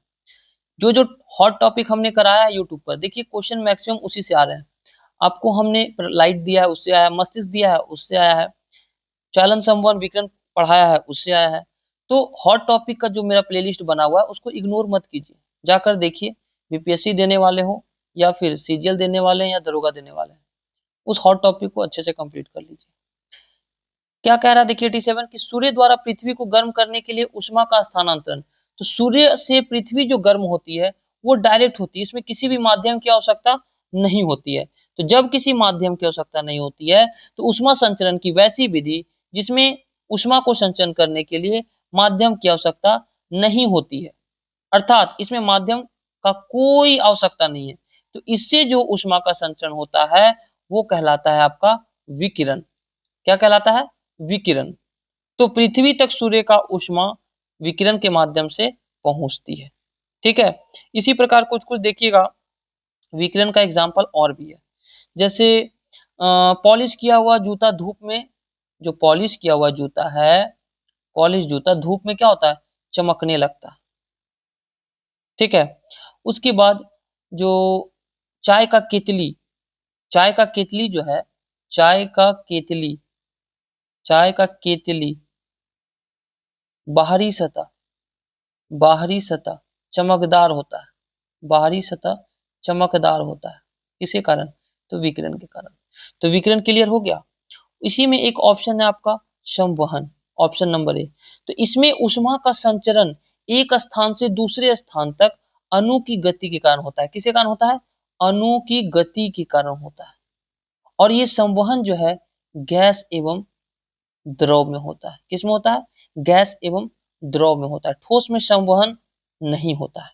जो जो हॉट टॉपिक हमने कराया है यूट्यूब पर, देखिए क्वेश्चन मैक्सिमम उसी से आ रहे हैं। आपको हमने लाइट दिया है उससे आया, मस्तिष्क दिया है उससे आया है, चालन संवहन विकिरण पढ़ाया है उससे आया है। तो हॉट टॉपिक का जो मेरा प्लेलिस्ट बना हुआ है उसको इग्नोर मत कीजिए, जाकर देखिए। बीपीएससी देने वाले हो या फिर सीजीएल देने वाले हैं या दरोगा देने वाले हैं, उस हॉट टॉपिक को अच्छे से कंप्लीट कर लीजिए। क्या कह रहा है देखिए 87 कि सूर्य द्वारा पृथ्वी को गर्म करने के लिए उष्मा का स्थानांतरण। तो सूर्य से पृथ्वी जो गर्म होती है वो डायरेक्ट होती है, इसमें किसी भी माध्यम की आवश्यकता नहीं होती है। तो जब किसी माध्यम की आवश्यकता नहीं होती है तो उष्मा संचरण की वैसी विधि जिसमें उष्मा को संचरण करने के लिए माध्यम की आवश्यकता नहीं होती है, अर्थात इसमें माध्यम का कोई आवश्यकता नहीं है, तो इससे जो उष्मा का संचरण होता है वो कहलाता है आपका विकिरण। क्या कहलाता है, विकिरण। तो पृथ्वी तक सूर्य का उष्मा विकिरण के माध्यम से पहुंचती है। ठीक है, इसी प्रकार कुछ कुछ देखिएगा विकिरण का एग्जाम्पल और भी है, जैसे पॉलिश किया हुआ जूता धूप में, जो पॉलिश किया हुआ जूता है, पॉलिश जूता धूप में क्या होता है, चमकने लगता है। ठीक है, उसके बाद जो चाय का केतली, चाय का केतली जो है, चाय का केतली, चाय का केतली बाहरी सतह, बाहरी सतह चमकदार होता है, बाहरी सतह चमकदार होता है, किसके कारण, तो विकिरण के कारण। तो विकिरण क्लियर हो गया। इसी में एक ऑप्शन है आपका संवहन, ऑप्शन नंबर ए। तो इसमें उष्मा का संचरण एक स्थान से दूसरे स्थान तक अणु की गति के कारण होता है, किसके कारण होता है, अणु की गति के कारण होता है। और ये संवहन जो है गैस एवं द्रव में होता है, किसमें होता है, गैस एवं द्रव में होता है, ठोस में संवहन नहीं होता है।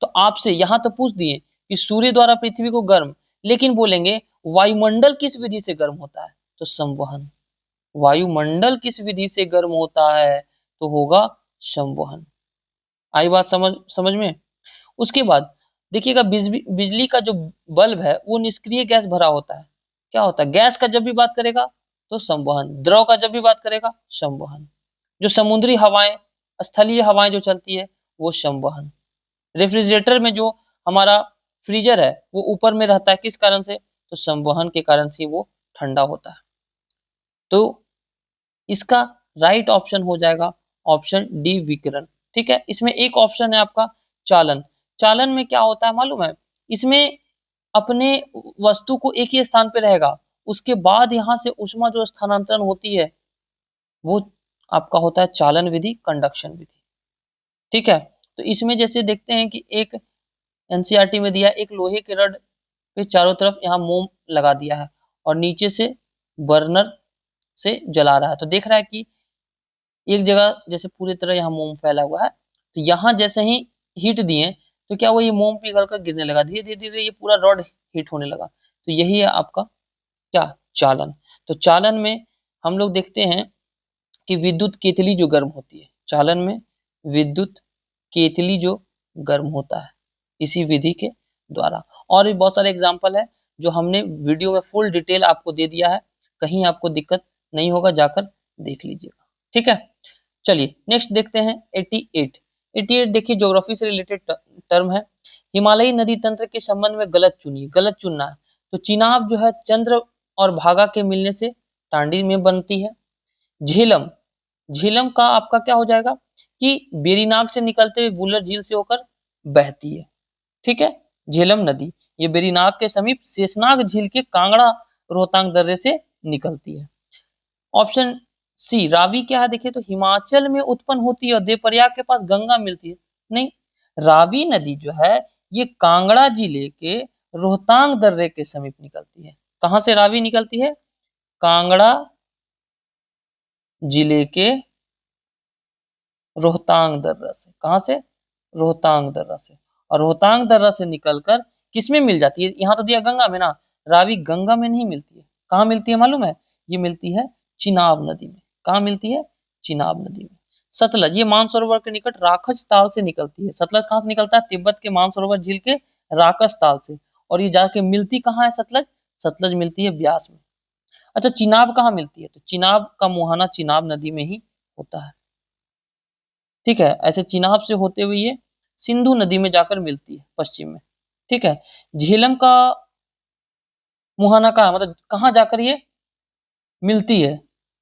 तो आपसे यहां तो पूछ दिए कि सूर्य द्वारा पृथ्वी को गर्म, लेकिन बोलेंगे वायुमंडल किस विधि से गर्म होता है, तो संवहन। वायुमंडल किस विधि से गर्म होता है, तो होगा संवहन। आई बात समझ में। उसके बाद देखिएगा बिजली का जो बल्ब है वो निष्क्रिय गैस भरा होता है, क्या होता है, गैस का जब भी बात करेगा तो संवहन, द्रव का जब भी बात करेगा संवहन। जो समुद्री हवाएं, स्थलीय हवाएं जो चलती है वो संवहन। रेफ्रिजरेटर में जो हमारा फ्रीजर है वो ऊपर में रहता है, किस कारण से, तो संवहन के कारण से वो ठंडा होता है। तो इसका राइट ऑप्शन हो जाएगा ऑप्शन डी विकिरण। ठीक है, इसमें एक ऑप्शन है आपका चालन। चालन में क्या होता है मालूम है, इसमें अपने वस्तु को एक ही स्थान पे रहेगा, उसके बाद यहाँ से उष्मा जो स्थानांतरण होती है वो आपका होता है चालन विधि, कंडक्शन विधि। ठीक है, तो इसमें जैसे देखते हैं कि एक एनसीईआरटी में दिया, एक लोहे के रड पे चारों तरफ यहाँ मोम लगा दिया है और नीचे से बर्नर से जला रहा है, तो देख रहा है कि एक जगह जैसे पूरी तरह यहाँ मोम फैला हुआ है, तो यहाँ जैसे ही हीट दिए तो क्या हुआ, ये मोम पिघल कर गिरने लगा, धीरे धीरे धीरे ये पूरा रॉड हीट होने लगा। तो यही है आपका क्या, चालन। तो चालन में हम लोग देखते हैं कि विद्युत केतली जो गर्म होती है, चालन में विद्युत केतली जो गर्म होता है इसी विधि के द्वारा। और भी बहुत सारे एग्जाम्पल है जो हमने वीडियो में फुल डिटेल आपको दे दिया है, कहीं आपको दिक्कत नहीं होगा, जाकर देख लीजिएगा। ठीक है, चलिए नेक्स्ट देखते हैं 88। 88 देखिए ज्योग्राफी से रिलेटेड टर्म है। हिमालयी नदी तंत्र के संबंध में गलत चुनिए, गलत चुनना है। तो चिनाब जो है चंद्र और भागा के मिलने से टांडी में बनती है। झेलम, झेलम का आपका क्या हो जाएगा कि बेरीनाग से निकलते हुए वुलर झील से होकर बहती है। ठीक है, झेलम नदी ये बेरीनाग के समीप शेषनाग झील के कांगड़ा रोहतांग दर्रे से निकलती है। ऑप्शन सी रावी क्या है, देखिए तो हिमाचल में उत्पन्न होती है और देवप्रयाग के पास गंगा मिलती है। नहीं, रावी नदी जो है ये कांगड़ा जिले के रोहतांग दर्रे के समीप निकलती है। कहां से रावी निकलती है? कांगड़ा जिले के रोहतांग दर्रा से। कहां से? रोहतांग दर्रा से। और रोहतांग दर्रा से निकलकर किसमें मिल जाती है? यहाँ तो दिया गंगा में ना, रावी गंगा में नहीं मिलती है। कहाँ मिलती है मालूम है? ये मिलती है चिनाब नदी में। कहाँ मिलती है? चिनाब नदी में। सतलज ये मानसरोवर के निकट राखस ताल से निकलती है। सतलज कहाँ से निकलता है? तिब्बत के मानसरोवर झील के राकस ताल से। और ये जाके मिलती कहाँ है सतलज? सतलज मिलती है ब्यास में। अच्छा, चिनाब कहाँ मिलती है? तो चिनाब का मुहाना चिनाब नदी में ही होता है। ठीक है, ऐसे चिनाब से होते हुए ये सिंधु नदी में जाकर मिलती है पश्चिम में। ठीक है, झेलम का मुहाना कहाँ, मतलब कहाँ जाकर ये मिलती है?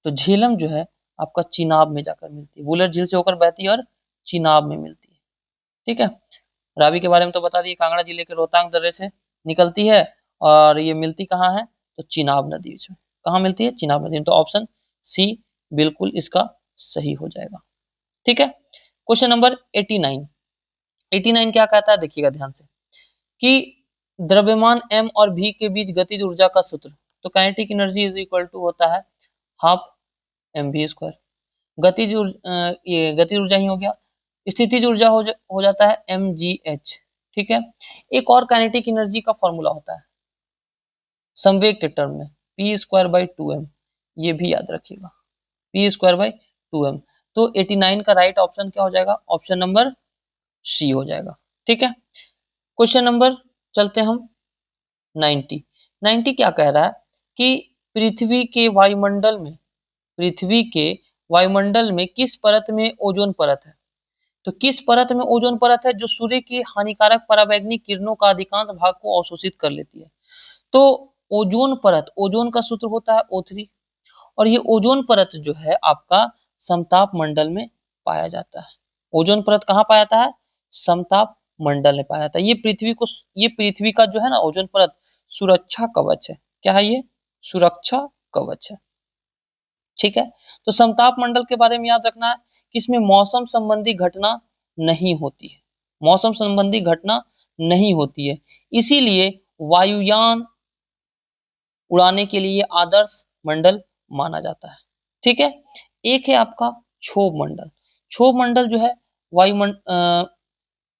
तो झेलम जो है आपका चिनाब में जाकर मिलती है, वुलर झील से होकर बहती है और चिनाब में मिलती है। ठीक है, रावी के बारे में तो बता दिए, कांगड़ा जिले के रोहतांग दर्रे से निकलती है और ये मिलती कहाँ है? तो चिनाब नदी में। कहाँ मिलती है? चिनाब नदी में। तो ऑप्शन सी बिल्कुल इसका सही हो जाएगा। ठीक है, क्वेश्चन नंबर 89। 89 क्या कहता है देखिएगा ध्यान से, कि द्रव्यमान m और v के बीच गतिज ऊर्जा का सूत्र। तो kinetic energy is equal to होता है हाफ mv²। ये गतिज ऊर्जा ही हो गया। स्थितिज ऊर्जा हो जाता है mgh। ठीक है, एक और काइनेटिक एनर्जी का फॉर्मूला होता है संवेग के टर्म में p²/2m। ये भी याद रखिएगा, p²/2m। तो 89 का राइट ऑप्शन क्या हो जाएगा? ऑप्शन नंबर सी हो जाएगा। ठीक है, क्वेश्चन नंबर चलते हम 90। 90 क्या कह रहा है कि पृथ्वी के वायुमंडल में, पृथ्वी के वायुमंडल में किस परत में ओजोन परत है? तो किस परत में ओजोन परत है जो सूर्य की हानिकारक पराबैंगनी किरणों का अधिकांश भाग को अवशोषित कर लेती है? तो ओजोन परत, ओजोन का सूत्र होता है O3। और ये ओजोन परत जो है आपका समताप मंडल में पाया जाता है। ओजोन परत कहाँ पाया जाता है? समताप मंडल में पाया जाता है। ये पृथ्वी का जो है ना ओजोन परत सुरक्षा कवच है। क्या है ये? सुरक्षा कवच है। ठीक है, तो समताप मंडल के बारे में याद रखना है कि इसमें मौसम संबंधी घटना नहीं होती है। मौसम संबंधी घटना नहीं होती है, इसीलिए वायुयान उड़ाने के लिए आदर्श मंडल माना जाता है। ठीक है, एक है आपका क्षोभ मंडल। क्षोभ मंडल जो है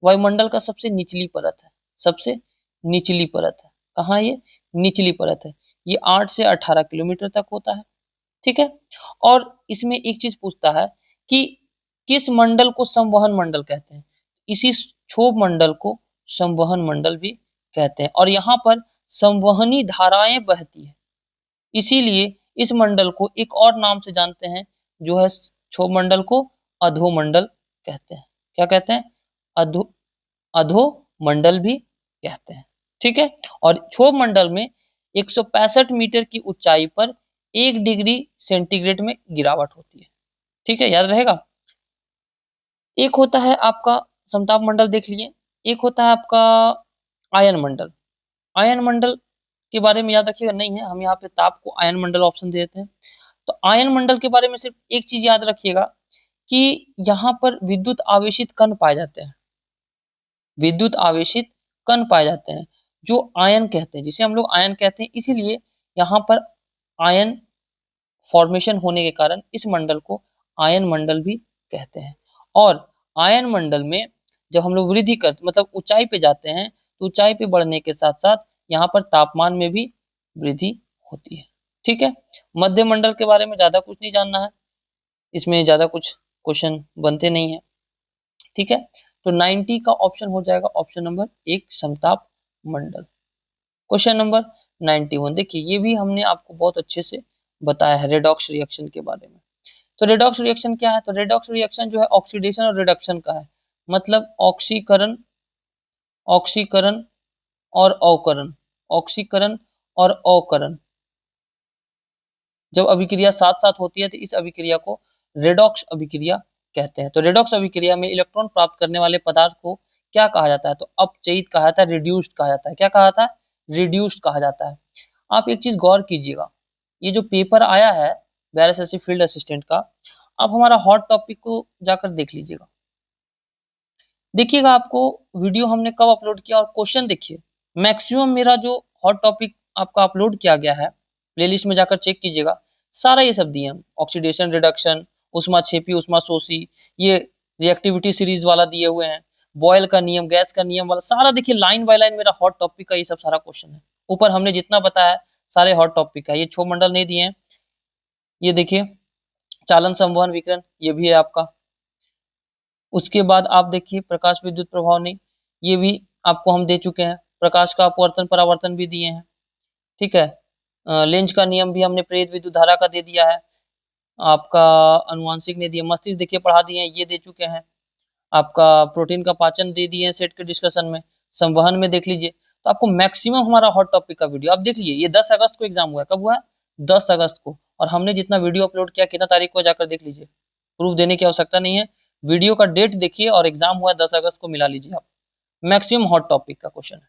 वायुमंडल का सबसे निचली परत है। सबसे निचली परत है। कहाँ ये? निचली परत है। ये 8 से 18 किलोमीटर तक होता है। ठीक है, और इसमें एक चीज पूछता है कि किस मंडल को संवहन मंडल कहते हैं? इसी क्षोभ मंडल को संवहन मंडल भी कहते हैं। और यहाँ पर संवहनी धाराएं बहती है, इसीलिए इस मंडल को एक और नाम से जानते हैं, जो है क्षोभ मंडल को अधोमंडल कहते हैं। क्या कहते हैं? अधोमंडल भी कहते हैं। ठीक है, और क्षोभ मंडल में 165 मीटर की ऊंचाई पर 1 डिग्री सेंटीग्रेड में गिरावट होती है। ठीक है, याद रहेगा। एक होता है आपका समताप मंडल, देख लीजिए। एक होता है आपका आयन मंडल। आयन मंडल के बारे में याद रखिएगा, नहीं है, हम यहाँ पे ताप को आयन मंडल ऑप्शन दे देते हैं। तो आयन मंडल के बारे में सिर्फ एक चीज याद रखिएगा कि यहाँ पर विद्युत आवेशित कण पाए जाते हैं। विद्युत आवेशित कण पाए जाते हैं जो आयन कहते हैं, जिसे हम लोग आयन कहते हैं। इसीलिए यहाँ पर आयन फॉर्मेशन होने के कारण इस मंडल को आयन मंडल भी कहते हैं। और आयन मंडल में जब हम लोग वृद्धि करते, मतलब ऊंचाई पे जाते हैं, तो ऊंचाई पे बढ़ने के साथ साथ यहाँ पर तापमान में भी वृद्धि होती है। ठीक है, मध्य मंडल के बारे में ज्यादा कुछ नहीं जानना है, इसमें ज्यादा कुछ क्वेश्चन बनते नहीं है। ठीक है, तो 90 का ऑप्शन हो जाएगा ऑप्शन नंबर 1 समताप मंडल। क्वेश्चन नंबर 91 देखिए, ये भी हमने आपको बहुत अच्छे से बताया है रेडॉक्स रिएक्शन के बारे में। तो रेडॉक्स रिएक्शन क्या है? तो रेडॉक्स रिएक्शन जो है ऑक्सीडेशन और रिडक्शन का है, मतलब ऑक्सीकरण, ऑक्सीकरण और अवकरण, ऑक्सीकरण और अवकरण जब अभिक्रिया साथ साथ होती है तो इस अभिक्रिया को रेडॉक्स अभिक्रिया कहते हैं। तो रेडॉक्स अभिक्रिया में इलेक्ट्रॉन प्राप्त करने वाले पदार्थ को क्या कहा जाता है? तो अपचयित कहा जाता है, रिड्यूस्ड कहा जाता है। क्या कहा जाता है? रिड्यूस्ड कहा जाता है। आप एक चीज गौर कीजिएगा, ये जो पेपर आया है BRSSC फील्ड असिस्टेंट का, आप हमारा हॉट टॉपिक को जाकर देख लीजिएगा। देखिएगा आपको वीडियो हमने कब अपलोड किया और क्वेश्चन देखिए। मैक्सिमम मेरा जो हॉट टॉपिक आपका अपलोड किया गया है, प्लेलिस्ट में जाकर चेक कीजिएगा, सारा ये सब दिए हैं। ऑक्सीडेशन, रिडक्शन, उष्माक्षेपी, उष्माशोषी, ये रिएक्टिविटी सीरीज वाला दिए हुए हैं, बॉयल का नियम, गैस का नियम वाला सारा देखिए, लाइन बाय लाइन मेरा हॉट टॉपिक का ये सब सारा क्वेश्चन है। ऊपर हमने जितना बताया सारे हॉट टॉपिक का, ये क्षोभ मंडल नहीं दिए हैं। ये देखिए चालन, संवहन, विकिरण, ये भी है आपका। उसके बाद आप देखिए प्रकाश विद्युत प्रभाव नहीं, ये भी आपको हम दे चुके हैं। प्रकाश का अपवर्तन परावर्तन भी दिए हैं, ठीक है। लेंज का नियम भी हमने प्रेरित विद्युत धारा का दे दिया है। आपका अनुवांशिक ने दिया, मस्तिष्क देखिए पढ़ा दिए हैं, ये दे चुके हैं। आपका प्रोटीन का पाचन दे दिए हैं सेट के डिस्कशन में। संवहन में देख लीजिए। तो आपको मैक्सिमम हमारा हॉट टॉपिक का वीडियो आप देख लीजिए। ये 10 अगस्त को एग्जाम हुआ है। कब हुआ है? 10 अगस्त को। और हमने जितना वीडियो अपलोड किया कितना तारीख को, जाकर देख लीजिए। प्रूफ देने की आवश्यकता नहीं है, वीडियो का डेट देखिए और एग्जाम हुआ 10 अगस्त को, मिला लीजिए आप। मैक्सिमम हॉट टॉपिक का क्वेश्चन है।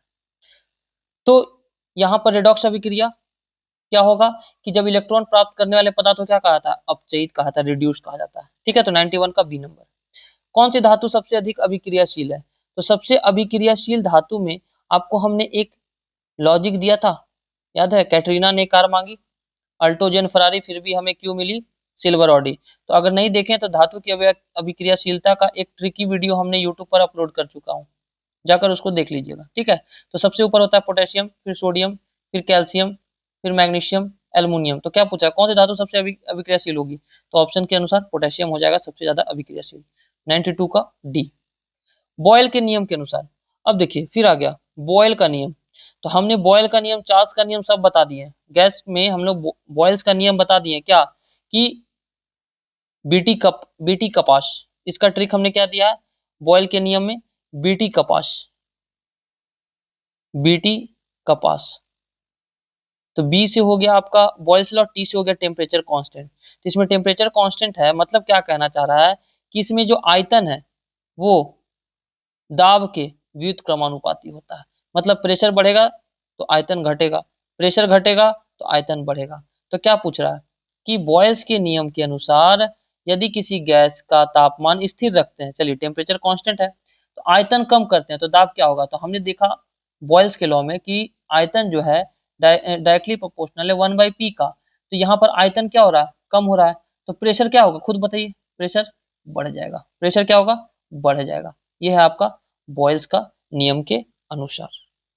तो यहाँ पर रेडॉक्स अभिक्रिया क्या होगा कि जब इलेक्ट्रॉन प्राप्त करने वाले पदार्थ को क्या कहा था? अपचयित कहा था, रिड्यूस कहा जाता है, ठीक है। तो 91 का बी नंबर। कौन सी धातु सबसे अधिक अभिक्रियाशील है? तो सबसे अभिक्रियाशील धातु में आपको हमने एक लॉजिक दिया था, याद है? कैटरीना ने कार मांगी, अल्टोजन, फरारी, फिर भी हमें क्यों मिली? Silver Audi. तो अगर नहीं देखें तो धातु की अभिक्रियाशीलता का एक ट्रिकी वीडियो हमने यूट्यूब पर अपलोड कर चुका हूँ, जाकर उसको देख लीजिएगा, ठीक है। तो सबसे ऊपर होता है पोटेशियम, फिर सोडियम, फिर कैल्शियम, फिर मैग्नीशियम, एल्युमिनियम। तो क्या पूछा है? कौन सी धातु सबसे अभिक्रियाशील होगी? तो ऑप्शन के अनुसार पोटेशियम हो जाएगा सबसे ज्यादा अभिक्रियाशील। 92 का डी। बॉयल के नियम के अनुसार, अब देखिए फिर आ गया बॉयल का नियम। तो हमने बॉयल का नियम, चार्ल्स का नियम सब बता दिए। गैस में हम लोग बॉयल्स का नियम बता दिए, क्या कि बीटी कपास, इसका ट्रिक हमने क्या दिया है बॉयल के नियम में? बीटी कपास, बीटी कपास। तो बी से हो गया आपका बॉयल्स लॉ, टी से हो गया टेम्परेचर कांस्टेंट। तो इसमें टेम्परेचर कांस्टेंट है, मतलब क्या कहना चाह रहा है कि इसमें जो आयतन है वो दाब के व्युत्क्रमानुपाती होता है। मतलब प्रेशर बढ़ेगा तो आयतन घटेगा, प्रेशर घटेगा तो आयतन बढ़ेगा। तो क्या पूछ रहा है कि बॉयल्स के नियम के अनुसार यदि किसी गैस का तापमान स्थिर रखते हैं, चलिए टेम्परेचर कांस्टेंट है, तो आयतन कम करते हैं तो दाब क्या होगा? तो हमने देखा बॉयल्स के लॉ में कि आयतन जो है डायरेक्टली प्रोपोर्शनल है 1/p का। तो यहाँ पर आयतन क्या हो रहा है? कम हो रहा है। तो प्रेशर क्या होगा? खुद बताइए। प्रेशर बढ़ जाएगा। प्रेशर क्या होगा? बढ़ जाएगा। ये है आपका बॉयल्स का नियम के अनुसार,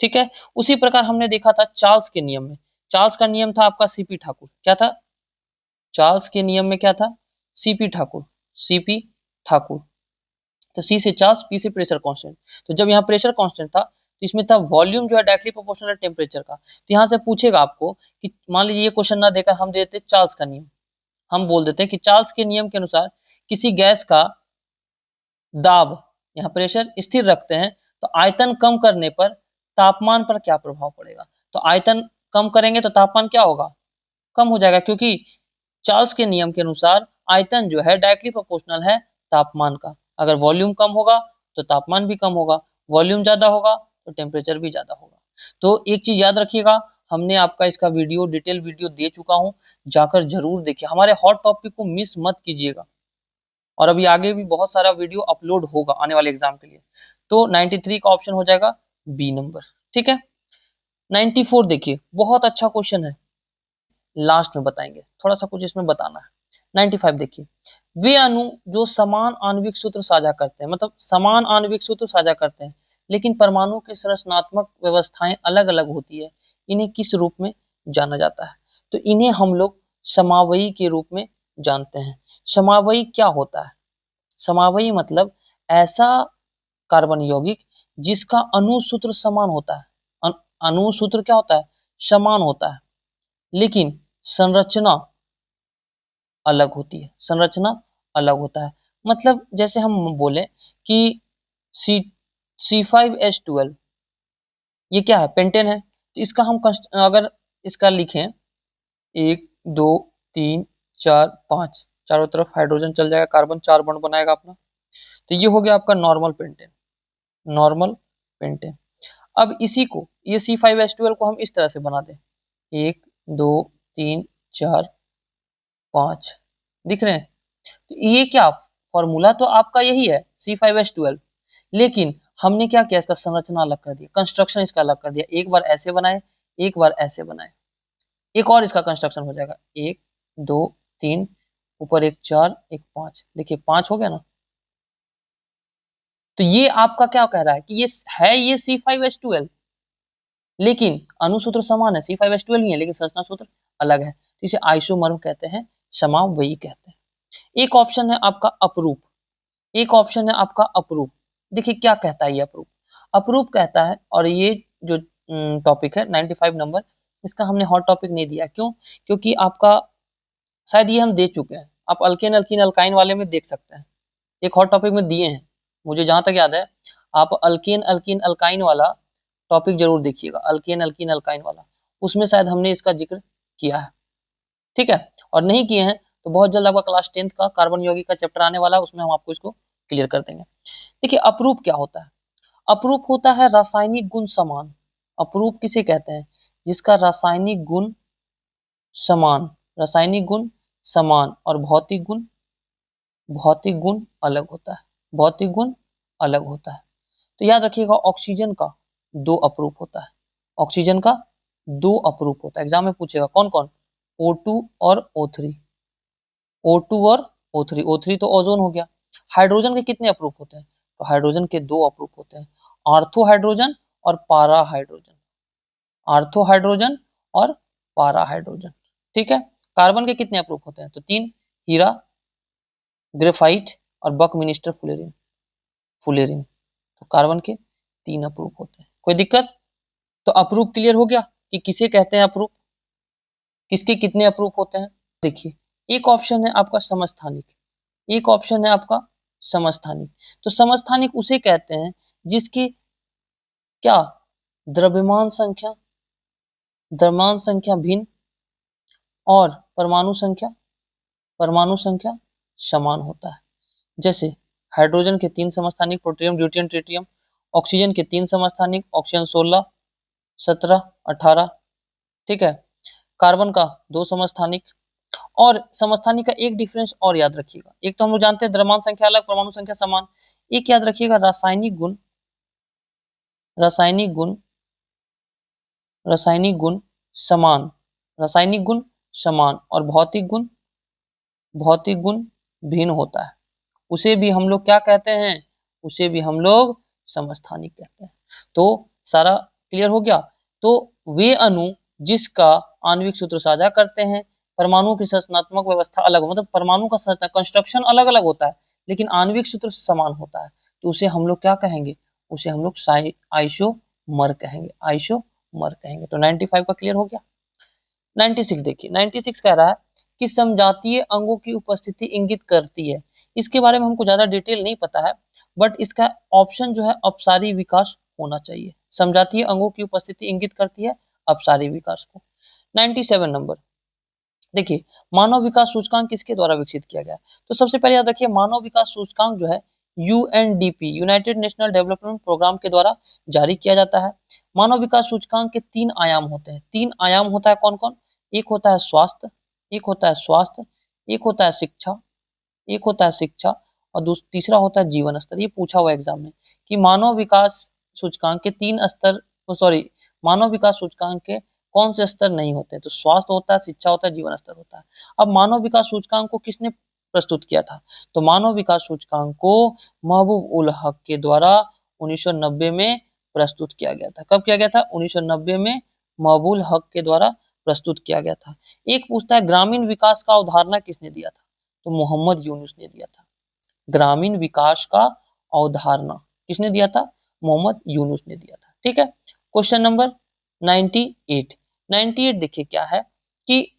ठीक है। उसी प्रकार हमने देखा था चार्ल्स के नियम में। चार्ल्स का नियम था आपका सीपी ठाकुर। क्या था चार्ल्स के नियम में? क्या था? CP Thakur, CP Thakur. तो सी से चार्ल्स, पी से प्रेशर कांस्टेंट। तो जब यहाँ प्रेशर कांस्टेंट था तो इसमें था वॉल्यूम जो है डायरेक्टली प्रोपोर्शनल टेम्परेचर का। तो यहाँ से पूछेगा आपको कि मान लीजिए ये क्वेश्चन ना देकर हम देते चार्ल्स का नियम, हम बोल देते हैं कि चार्ल्स के नियम के अनुसार किसी गैस का दाब, यहाँ प्रेशर स्थिर रखते हैं तो आयतन कम करने पर तापमान पर क्या प्रभाव पड़ेगा? तो आयतन कम करेंगे तो तापमान क्या होगा? कम हो जाएगा, क्योंकि चार्ल्स के नियम के अनुसार आयतन जो है डायरेक्टली प्रोपोर्शनल है तापमान का। अगर वॉल्यूम कम होगा तो तापमान भी कम होगा, वॉल्यूम ज्यादा होगा तो टेम्परेचर भी ज्यादा होगा। तो एक चीज याद रखिएगा, हमने आपका इसका वीडियो, डिटेल वीडियो दे चुका हूं, जाकर जरूर देखिए। हमारे हॉट टॉपिक को मिस मत कीजिएगा। और अभी आगे भी बहुत सारा वीडियो अपलोड होगा आने वाले एग्जाम के लिए। तो 93 का ऑप्शन हो जाएगा बी नंबर, ठीक है। 94 देखिए, बहुत अच्छा क्वेश्चन है, लास्ट में बताएंगे, थोड़ा सा कुछ इसमें बताना है। 95 देखिए, वे अणु जो समान आणविक सूत्र साझा करते हैं, मतलब समान आणविक सूत्र साझा करते हैं लेकिन परमाणु की संरचनात्मक व्यवस्थाएं अलग अलग होती है, इन्हें किस रूप में जाना जाता है? तो इन्हें हम लोग समावयी के रूप में जानते हैं। समावयी क्या होता है? समावयी मतलब ऐसा कार्बन यौगिक जिसका अणु सूत्र समान होता है, अनुसूत्र क्या होता है, समान होता है, लेकिन संरचना अलग होती है, संरचना अलग होता है। मतलब जैसे हम बोले कि सी C5H12 ये क्या है, पेंटेन है, तो इसका हम अगर इसका लिखें 1 2 3 4 5, चारों तरफ हाइड्रोजन चल जाएगा, कार्बन 4 बॉन्ड बनाएगा अपना, तो ये हो गया आपका नॉर्मल पेंटेन, नॉर्मल पेंटेन। अब इसी को, ये C5H12 को हम इस तरह से बना दें, 1 2 3 4 5, दिख रहे हैं, तो ये क्या फॉर्मूला तो आपका यही है C5H12, लेकिन हमने क्या किया, इसका संरचना अलग कर दिया, कंस्ट्रक्शन इसका अलग कर दिया, एक बार ऐसे बनाए, एक बार ऐसे बनाए, एक और इसका कंस्ट्रक्शन हो जाएगा, 1 2 3, ऊपर एक 4 एक 5, देखिए 5 हो गया ना। तो ये आपका क्या कह रहा है कि ये C5H12, लेकिन अनुसूत्र समान है, C5H12 ही है, लेकिन संरचना सूत्र अलग है, तो इसे आइसोमर्म कहते हैं, समावयवी कहते हैं। एक ऑप्शन है आपका अपरूप, एक ऑप्शन है आपका अपरूप। देखिए क्या कहता है ये अपरूप, अपरूप कहता है, और ये जो टॉपिक है 95 नंबर, इसका हमने हॉट टॉपिक नहीं दिया, क्यों, क्योंकि आपका शायद ये हम दे चुके हैं, आप अल्केन अल्कीन अल्काइन वाले में देख सकते हैं, एक हॉट टॉपिक में दिए हैं, मुझे जहां तक याद है, आप अल्केन अल्कीन अल्काइन वाला टॉपिक जरूर देखिएगा, अल्केन अल्कीन अल्काइन वाला, उसमें शायद हमने इसका जिक्र किया है, ठीक है, और नहीं किए हैं तो बहुत जल्द आपका क्लास 10th का कार्बन यौगिक का चैप्टर आने वाला है, उसमें हम आपको इसको क्लियर कर देंगे। देखिए अपरूप क्या होता है, अपरूप होता है रासायनिक गुण समान, अपरूप किसे कहते हैं, जिसका रासायनिक गुण समान, रासायनिक गुण समान और भौतिक गुण अलग होता है, भौतिक गुण अलग होता है। तो याद रखिएगा ऑक्सीजन का 2 अपरूप होता है, ऑक्सीजन का 2 अपरूप होता है, एग्जाम में पूछेगा कौन कौन, O2 और O3, O2 और O3, O3 तो ओजोन हो गया। हाइड्रोजन के कितने अपरूप होते हैं, तो हाइड्रोजन के 2 अपरूप होते हैं, आर्थो हाइड्रोजन और पारा हाइड्रोजन, आर्थो हाइड्रोजन और पारा हाइड्रोजन, ठीक है। कार्बन के कितने अपरूप होते हैं, तो 3, हीरा, ग्रेफाइट और बकमिनिस्टर फुलेरिन, फुलेरिन, तो कार्बन के 3 अपरूप होते हैं। कोई दिक्कत, तो अपरूप क्लियर हो गया कि किसे कहते हैं अपरूप, किसके कितने अपरूप होते हैं। देखिए एक ऑप्शन है आपका समस्थानिक, एक ऑप्शन है आपका समस्थानिक, तो समस्थानिक उसे कहते हैं जिसकी क्या, द्रव्यमान संख्या, द्रव्यमान संख्या भिन्न और परमाणु संख्या समान होता है। जैसे हाइड्रोजन के 3 समस्थानिक, प्रोटियम ड्यूटियम ट्रिटियम, ऑक्सीजन के 3 समस्थानिक, ऑक्सीजन 16 17 18, ठीक है, कार्बन का 2 समस्थानिक। और समस्थानिक का एक डिफरेंस और याद रखिएगा, एक तो हम लोग जानते हैं द्रव्यमान संख्या अलग, परमाणु संख्या समान, एक याद रखिएगा रासायनिक गुण, रासायनिक गुण, रासायनिक गुण समान, रासायनिक गुण समान और भौतिक गुण भिन्न होता है, उसे भी हम लोग क्या कहते हैं, उसे भी हम लोग समस्थानिक कहते हैं। तो सारा क्लियर हो गया। तो वे अणु जिसका आणविक सूत्र साझा करते हैं, परमाणु की संरचनात्मक व्यवस्था अलग, मतलब परमाणु का कंस्ट्रक्शन अलग अलग होता है, लेकिन आणविक सूत्र समान होता है, तो उसे हम लोग क्या कहेंगे, उसे हम लोग आइसोमर कहेंगे, आइसोमर कहेंगे। तो 95 का क्लियर हो गया। 96 देखिए, 96 कह रहा है कि समजातीय अंगों की उपस्थिति इंगित करती है, इसके बारे में हमको ज्यादा डिटेल नहीं पता है, बट इसका ऑप्शन जो है अपसारी विकास होना चाहिए, समजातीय अंगों की उपस्थिति इंगित करती है अपसारी विकास को। 97 नंबर देखिए, मानव विकास सूचकांक किसके द्वारा विकसित किया गया, तो सबसे पहले याद रखिए मानव विकास सूचकांक जो है UNDP, united national development programme के द्वारा जारी किया जाता है। मानव विकास सूचकांक के 3 आयाम होते हैं, 3 आयाम होता है कौन कौन, एक होता है स्वास्थ्य, एक होता है स्वास्थ्य, एक होता है शिक्षा, एक होता है शिक्षा और तीसरा होता है जीवन स्तर। ये पूछा हुआ एग्जाम में कि मानव विकास सूचकांक के 3 स्तर, सॉरी, मानव विकास सूचकांक के कौन से स्तर नहीं होते, तो स्वास्थ्य होता है, शिक्षा होता है, जीवन स्तर होता है। अब मानव विकास सूचकांक को किसने प्रस्तुत किया था, तो मानव विकास सूचकांक को महबूब उल हक के द्वारा 1990 में प्रस्तुत किया गया था। कब किया गया था, 1990 में महबूब हक के द्वारा प्रस्तुत किया गया था। एक पूछता है ग्रामीण विकास का अवधारणा किसने दिया था, तो मोहम्मद यूनुस ने दिया था। ग्रामीण विकास का अवधारणा किसने दिया था, मोहम्मद यूनुस ने दिया था, ठीक है। Question number 98। 98 देखिए क्या है कि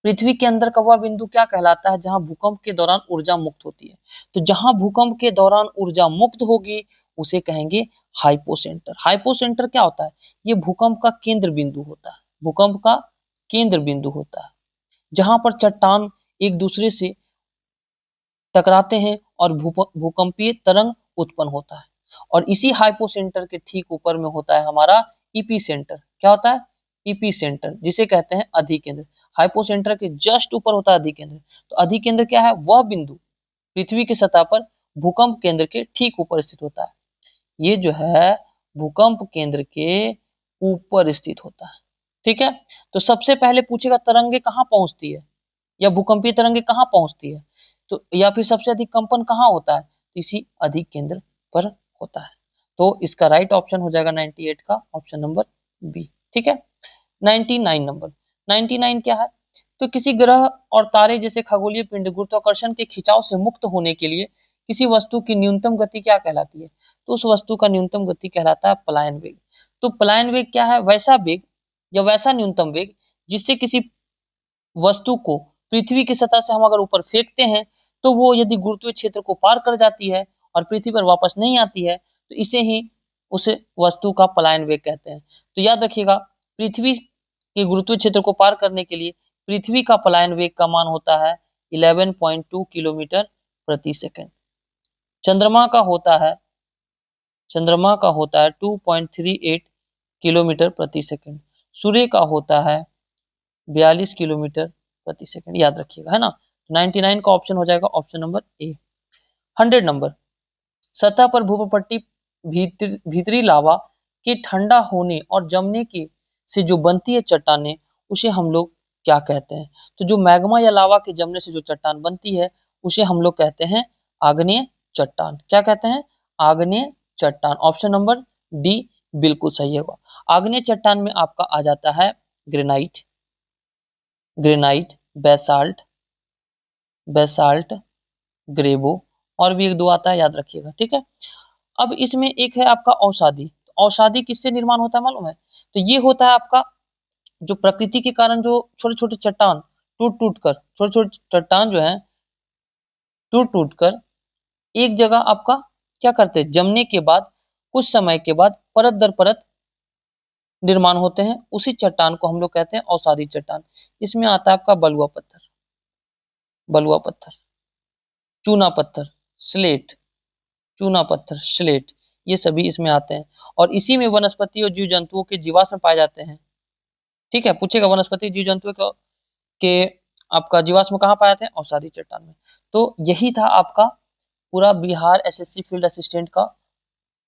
पृथ्वी के अंदर का वह बिंदु क्या कहलाता है जहां भूकंप के दौरान ऊर्जा मुक्त होती है। तो जहां भूकंप के दौरान ऊर्जा मुक्त होगी उसे कहेंगे हाइपोसेंटर। हाइपोसेंटर क्या होता है? ये भूकंप का केंद्र बिंदु होता है। भूकंप का केंद्र बिंदु होता है जहां पर चट्टान एक दूसरे से टकराते हैं और भूकंपीय तरंग उत्पन्न होता है। और इसी हाइपोसेंटर के ठीक ऊपर में होता है हमारा ईपी सेंटर। क्या होता है? ईपी सेंटर, जिसे कहते हैं अधिकेंद्र। हाइपोसेंटर के जस्ट ऊपर होता है अधिकेंद्र। तो अधिकेंद्र क्या है? वह बिंदु पृथ्वी की सतह पर भूकंप केंद्र के ठीक ऊपर स्थित होता है। ये जो है भूकंप केंद्र के ऊपर स्थित होता है। ठीक है, तो सबसे पहले पूछेगा तरंगे कहाँ पहुंचती है या भूकंपीय तरंगे कहाँ पहुंचती है, तो या फिर सबसे अधिक कंपन कहाँ होता है, तो इसी अधिक केंद्र पर होता है। तो इसका राइट ऑप्शन हो जाएगा 98 का ऑप्शन नंबर बी। ठीक है, 99 नंबर। 99 क्या है? तो किसी ग्रह और तारे जैसे खगोलीय पिंड गुरुत्वाकर्षण के खिंचाव से मुक्त होने के लिए किसी वस्तु की न्यूनतम गति क्या कहलाती है? तो उस वस्तु का न्यूनतम गति कहलाता है पलायन वेग। तो पलायन वेग क्या है? वैसा वेग या वैसा न्यूनतम वेग जिससे किसी वस्तु को पृथ्वी की सतह से हम अगर ऊपर फेंकते हैं तो वो यदि गुरुत्वीय क्षेत्र को पार कर जाती है और पृथ्वी पर वापस नहीं आती है तो इसे ही उस वस्तु का पलायन वेग कहते हैं। तो याद रखिएगा, पृथ्वी के गुरुत्वीय क्षेत्र को पार करने के लिए पृथ्वी का पलायन वेग का मान होता है 11.2 किलोमीटर प्रति सेकंड। चंद्रमा का होता है 2.38 किलोमीटर प्रति सेकंड। सूर्य का होता है 42 किलोमीटर प्रति सेकंड। याद रखिएगा, है ना। 99 का ऑप्शन हो जाएगा ऑप्शन नंबर ए। 100 नंबर। सतह पर भूपट्टी भीतरी लावा के ठंडा होने और जमने के से जो बनती है चट्टानें, उसे हम लोग क्या कहते हैं? तो जो मैग्मा या लावा के जमने से जो चट्टान बनती है उसे हम लोग कहते हैं आग्नेय चट्टान। क्या कहते हैं? आग्नेय चट्टान। ऑप्शन नंबर डी बिल्कुल सही होगा। आग्नेय चट्टान में आपका आ जाता है ग्रेनाइट, बेसाल्ट, ग्रेवो, और भी एक दो आता है, याद रखिएगा। ठीक है, अब इसमें एक है आपका औषधि। तो औषधि किससे निर्माण होता है मालूम है? तो ये होता है आपका जो प्रकृति के कारण जो छोटे छोटे चट्टान टूट टूट कर, छोटे छोटे चट्टान जो है टूट टूट कर एक जगह आपका क्या करते हैं, जमने के बाद कुछ समय के बाद परत दर परत निर्माण होते हैं, उसी चट्टान को हम लोग कहते हैं औषधि चट्टान। इसमें आता है आपका बलुआ पत्थर, चूना पत्थर, स्लेट, चूना पत्थर, स्लेट, ये सभी इसमें आते हैं। और इसी में वनस्पति और जीव जंतुओं के जीवाश्म पाए जाते हैं। ठीक है, पूछेगा वनस्पति जीव जंतुओं के आपका जीवाश्म कहाँ पाए जाते हैं? औषधि चट्टान में। तो यही था आपका पूरा बिहार एसएससी फील्ड असिस्टेंट का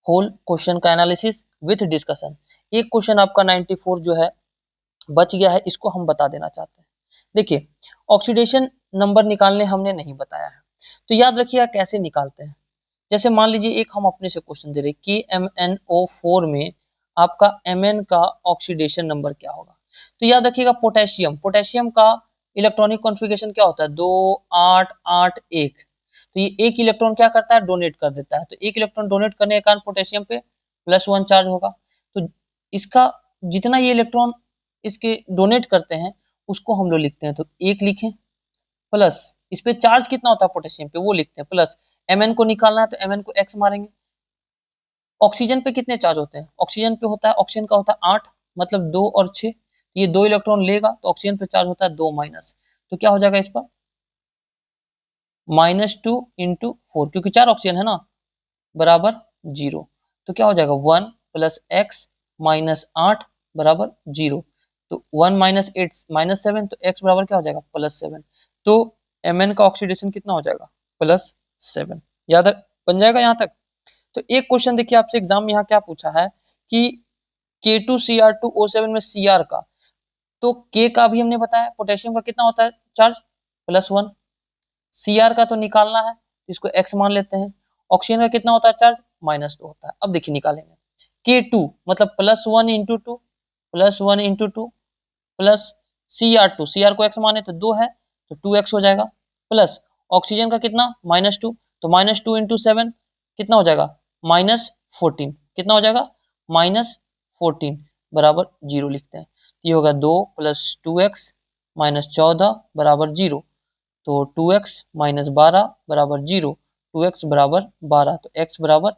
होल क्वेश्चन का एनालिसिस विथ डिस्कशन। एक क्वेश्चन आपका 94 जो है बच गया है, इसको हम बता देना चाहते हैं। देखिए, ऑक्सीडेशन नंबर निकालने हमने नहीं बताया है, तो याद रखिएगा कैसे निकालते हैं। जैसे मान लीजिए एक हम अपने से क्वेश्चन दे रहे KMnO4 में आपका Mn का ऑक्सीडेशन नंबर क्या होगा? तो याद रखिएगा पोटेशियम का इलेक्ट्रॉनिक कॉन्फ़िगरेशन क्या होता है? 2 8 8 1। तो ये एक इलेक्ट्रॉन क्या करता है? डोनेट कर देता है। तो एक इलेक्ट्रॉन डोनेट करने के कारण पोटेशियम पे +1 चार्ज होगा। तो इसका जितना ये इलेक्ट्रॉन इसके डोनेट करते हैं उसको हम लोग लिखते हैं, तो 1 लिखें, प्लस इस पे चार्ज कितना होता है पोटेशियम पे वो लिखते हैं, प्लस Mn को निकालना है तो Mn को x मारेंगे। ऑक्सीजन पे कितने चार्ज होते हैं? ऑक्सीजन पे होता है, ऑक्सीजन का होता है 8, मतलब 2 और 6, ये 2 इलेक्ट्रॉन लेगा तो ऑक्सीजन पे चार्ज होता है 2 माइनस, तो क्या हो जाएगा इस पर? -2 × 4, क्योंकि 4 ऑक्सीजन है ना, बराबर 0। तो क्या हो जाएगा 1 + x - 8 बराबर 0। तो 1 - 8 -7, तो x बराबर क्या हो जाएगा? +7। तो Mn का ऑक्सीडेशन कितना हो जाएगा? +7। याद बन जाएगा यहाँ तक। तो एक क्वेश्चन देखिए आपसे एग्जाम में यहाँ क्या पूछा है कि K2Cr2O7 में Cr का, तो K का भी हमने बताया, पोटेशियम का कितना होता है चार्ज? +1। Cr का तो निकालना है, इसको x मान लेते हैं। ऑक्सीजन का कितना होता है चार्ज? -2 होता है। अब देखिए निकालेंगे, K2 मतलब +1 × 2 +1 × 2 प्लस Cr2, Cr को x माने तो 2 है तो 2x हो जाएगा, प्लस ऑक्सीजन का कितना? -2, तो -2 × 7 कितना हो जाएगा? -14। कितना हो जाएगा? -14। बराबर 0 लिखते हैं। ये होगा 2 + 2x - 14 बराबर 0। तो 2x - 12 बराबर 0, 2x बराबर 12, तो x बराबर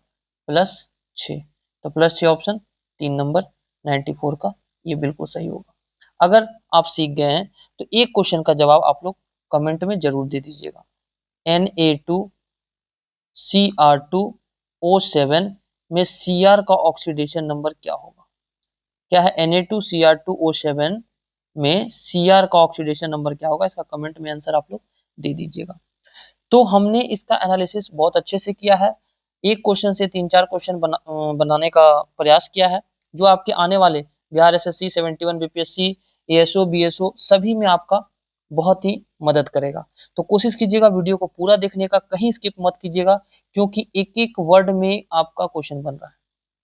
+6। तो +6 ऑप्शन 3 नंबर 94 का ये बिल्कुल सही होगा। अगर आप सीख गए हैं तो एक क्वेश्चन का जवाब आप लोग कमेंट में जरूर दे दीजिएगा। Na2Cr2O7 में Cr का ऑक्सीडेशन नंबर क्या होगा? क्या है Na2Cr2O7 में Cr का ऑक्सीडेशन नंबर क्या होगा? इसका कमेंट में आंसर आप लोग दे दीजिएगा। तो हमने इसका एनालिसिस बहुत अच्छे से किया है। एक क्वेश्चन से 3-4 क्वेश्चन बनाने का प्रयास किया है, जो आपके आने वाले Bihar SSC, 71 BPSC, ASO, BSO सभी में आपका बहुत ही मदद करेगा। तो कोशिश कीजिएगा वीडियो को पूरा देखने का, कहीं स्किप मत कीजिएगा, क्योंकि एक-एक वर्ड में आपका क्वेश्चन बन रहा है।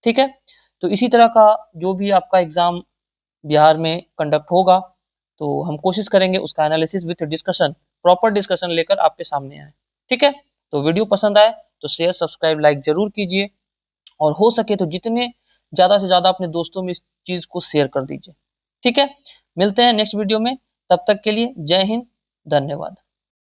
ठीक है? तो इसी तरह का जो भी आपका एग्जाम बिहार में कंडक्ट होगा, तो हम कोशिश करेंगे उसका analysis with discussion, proper discussion लेकर आपके सामने आए। ठीक है? तो वीडियो पसंद आए तो शेयर, सब्सक्राइब, लाइक जरूर कीजिए, और हो सके तो जितने ज्यादा से ज्यादा अपने दोस्तों में इस चीज को शेयर कर दीजिए। ठीक है? मिलते हैं नेक्स्ट वीडियो में, तब तक के लिए जय हिंद, धन्यवाद।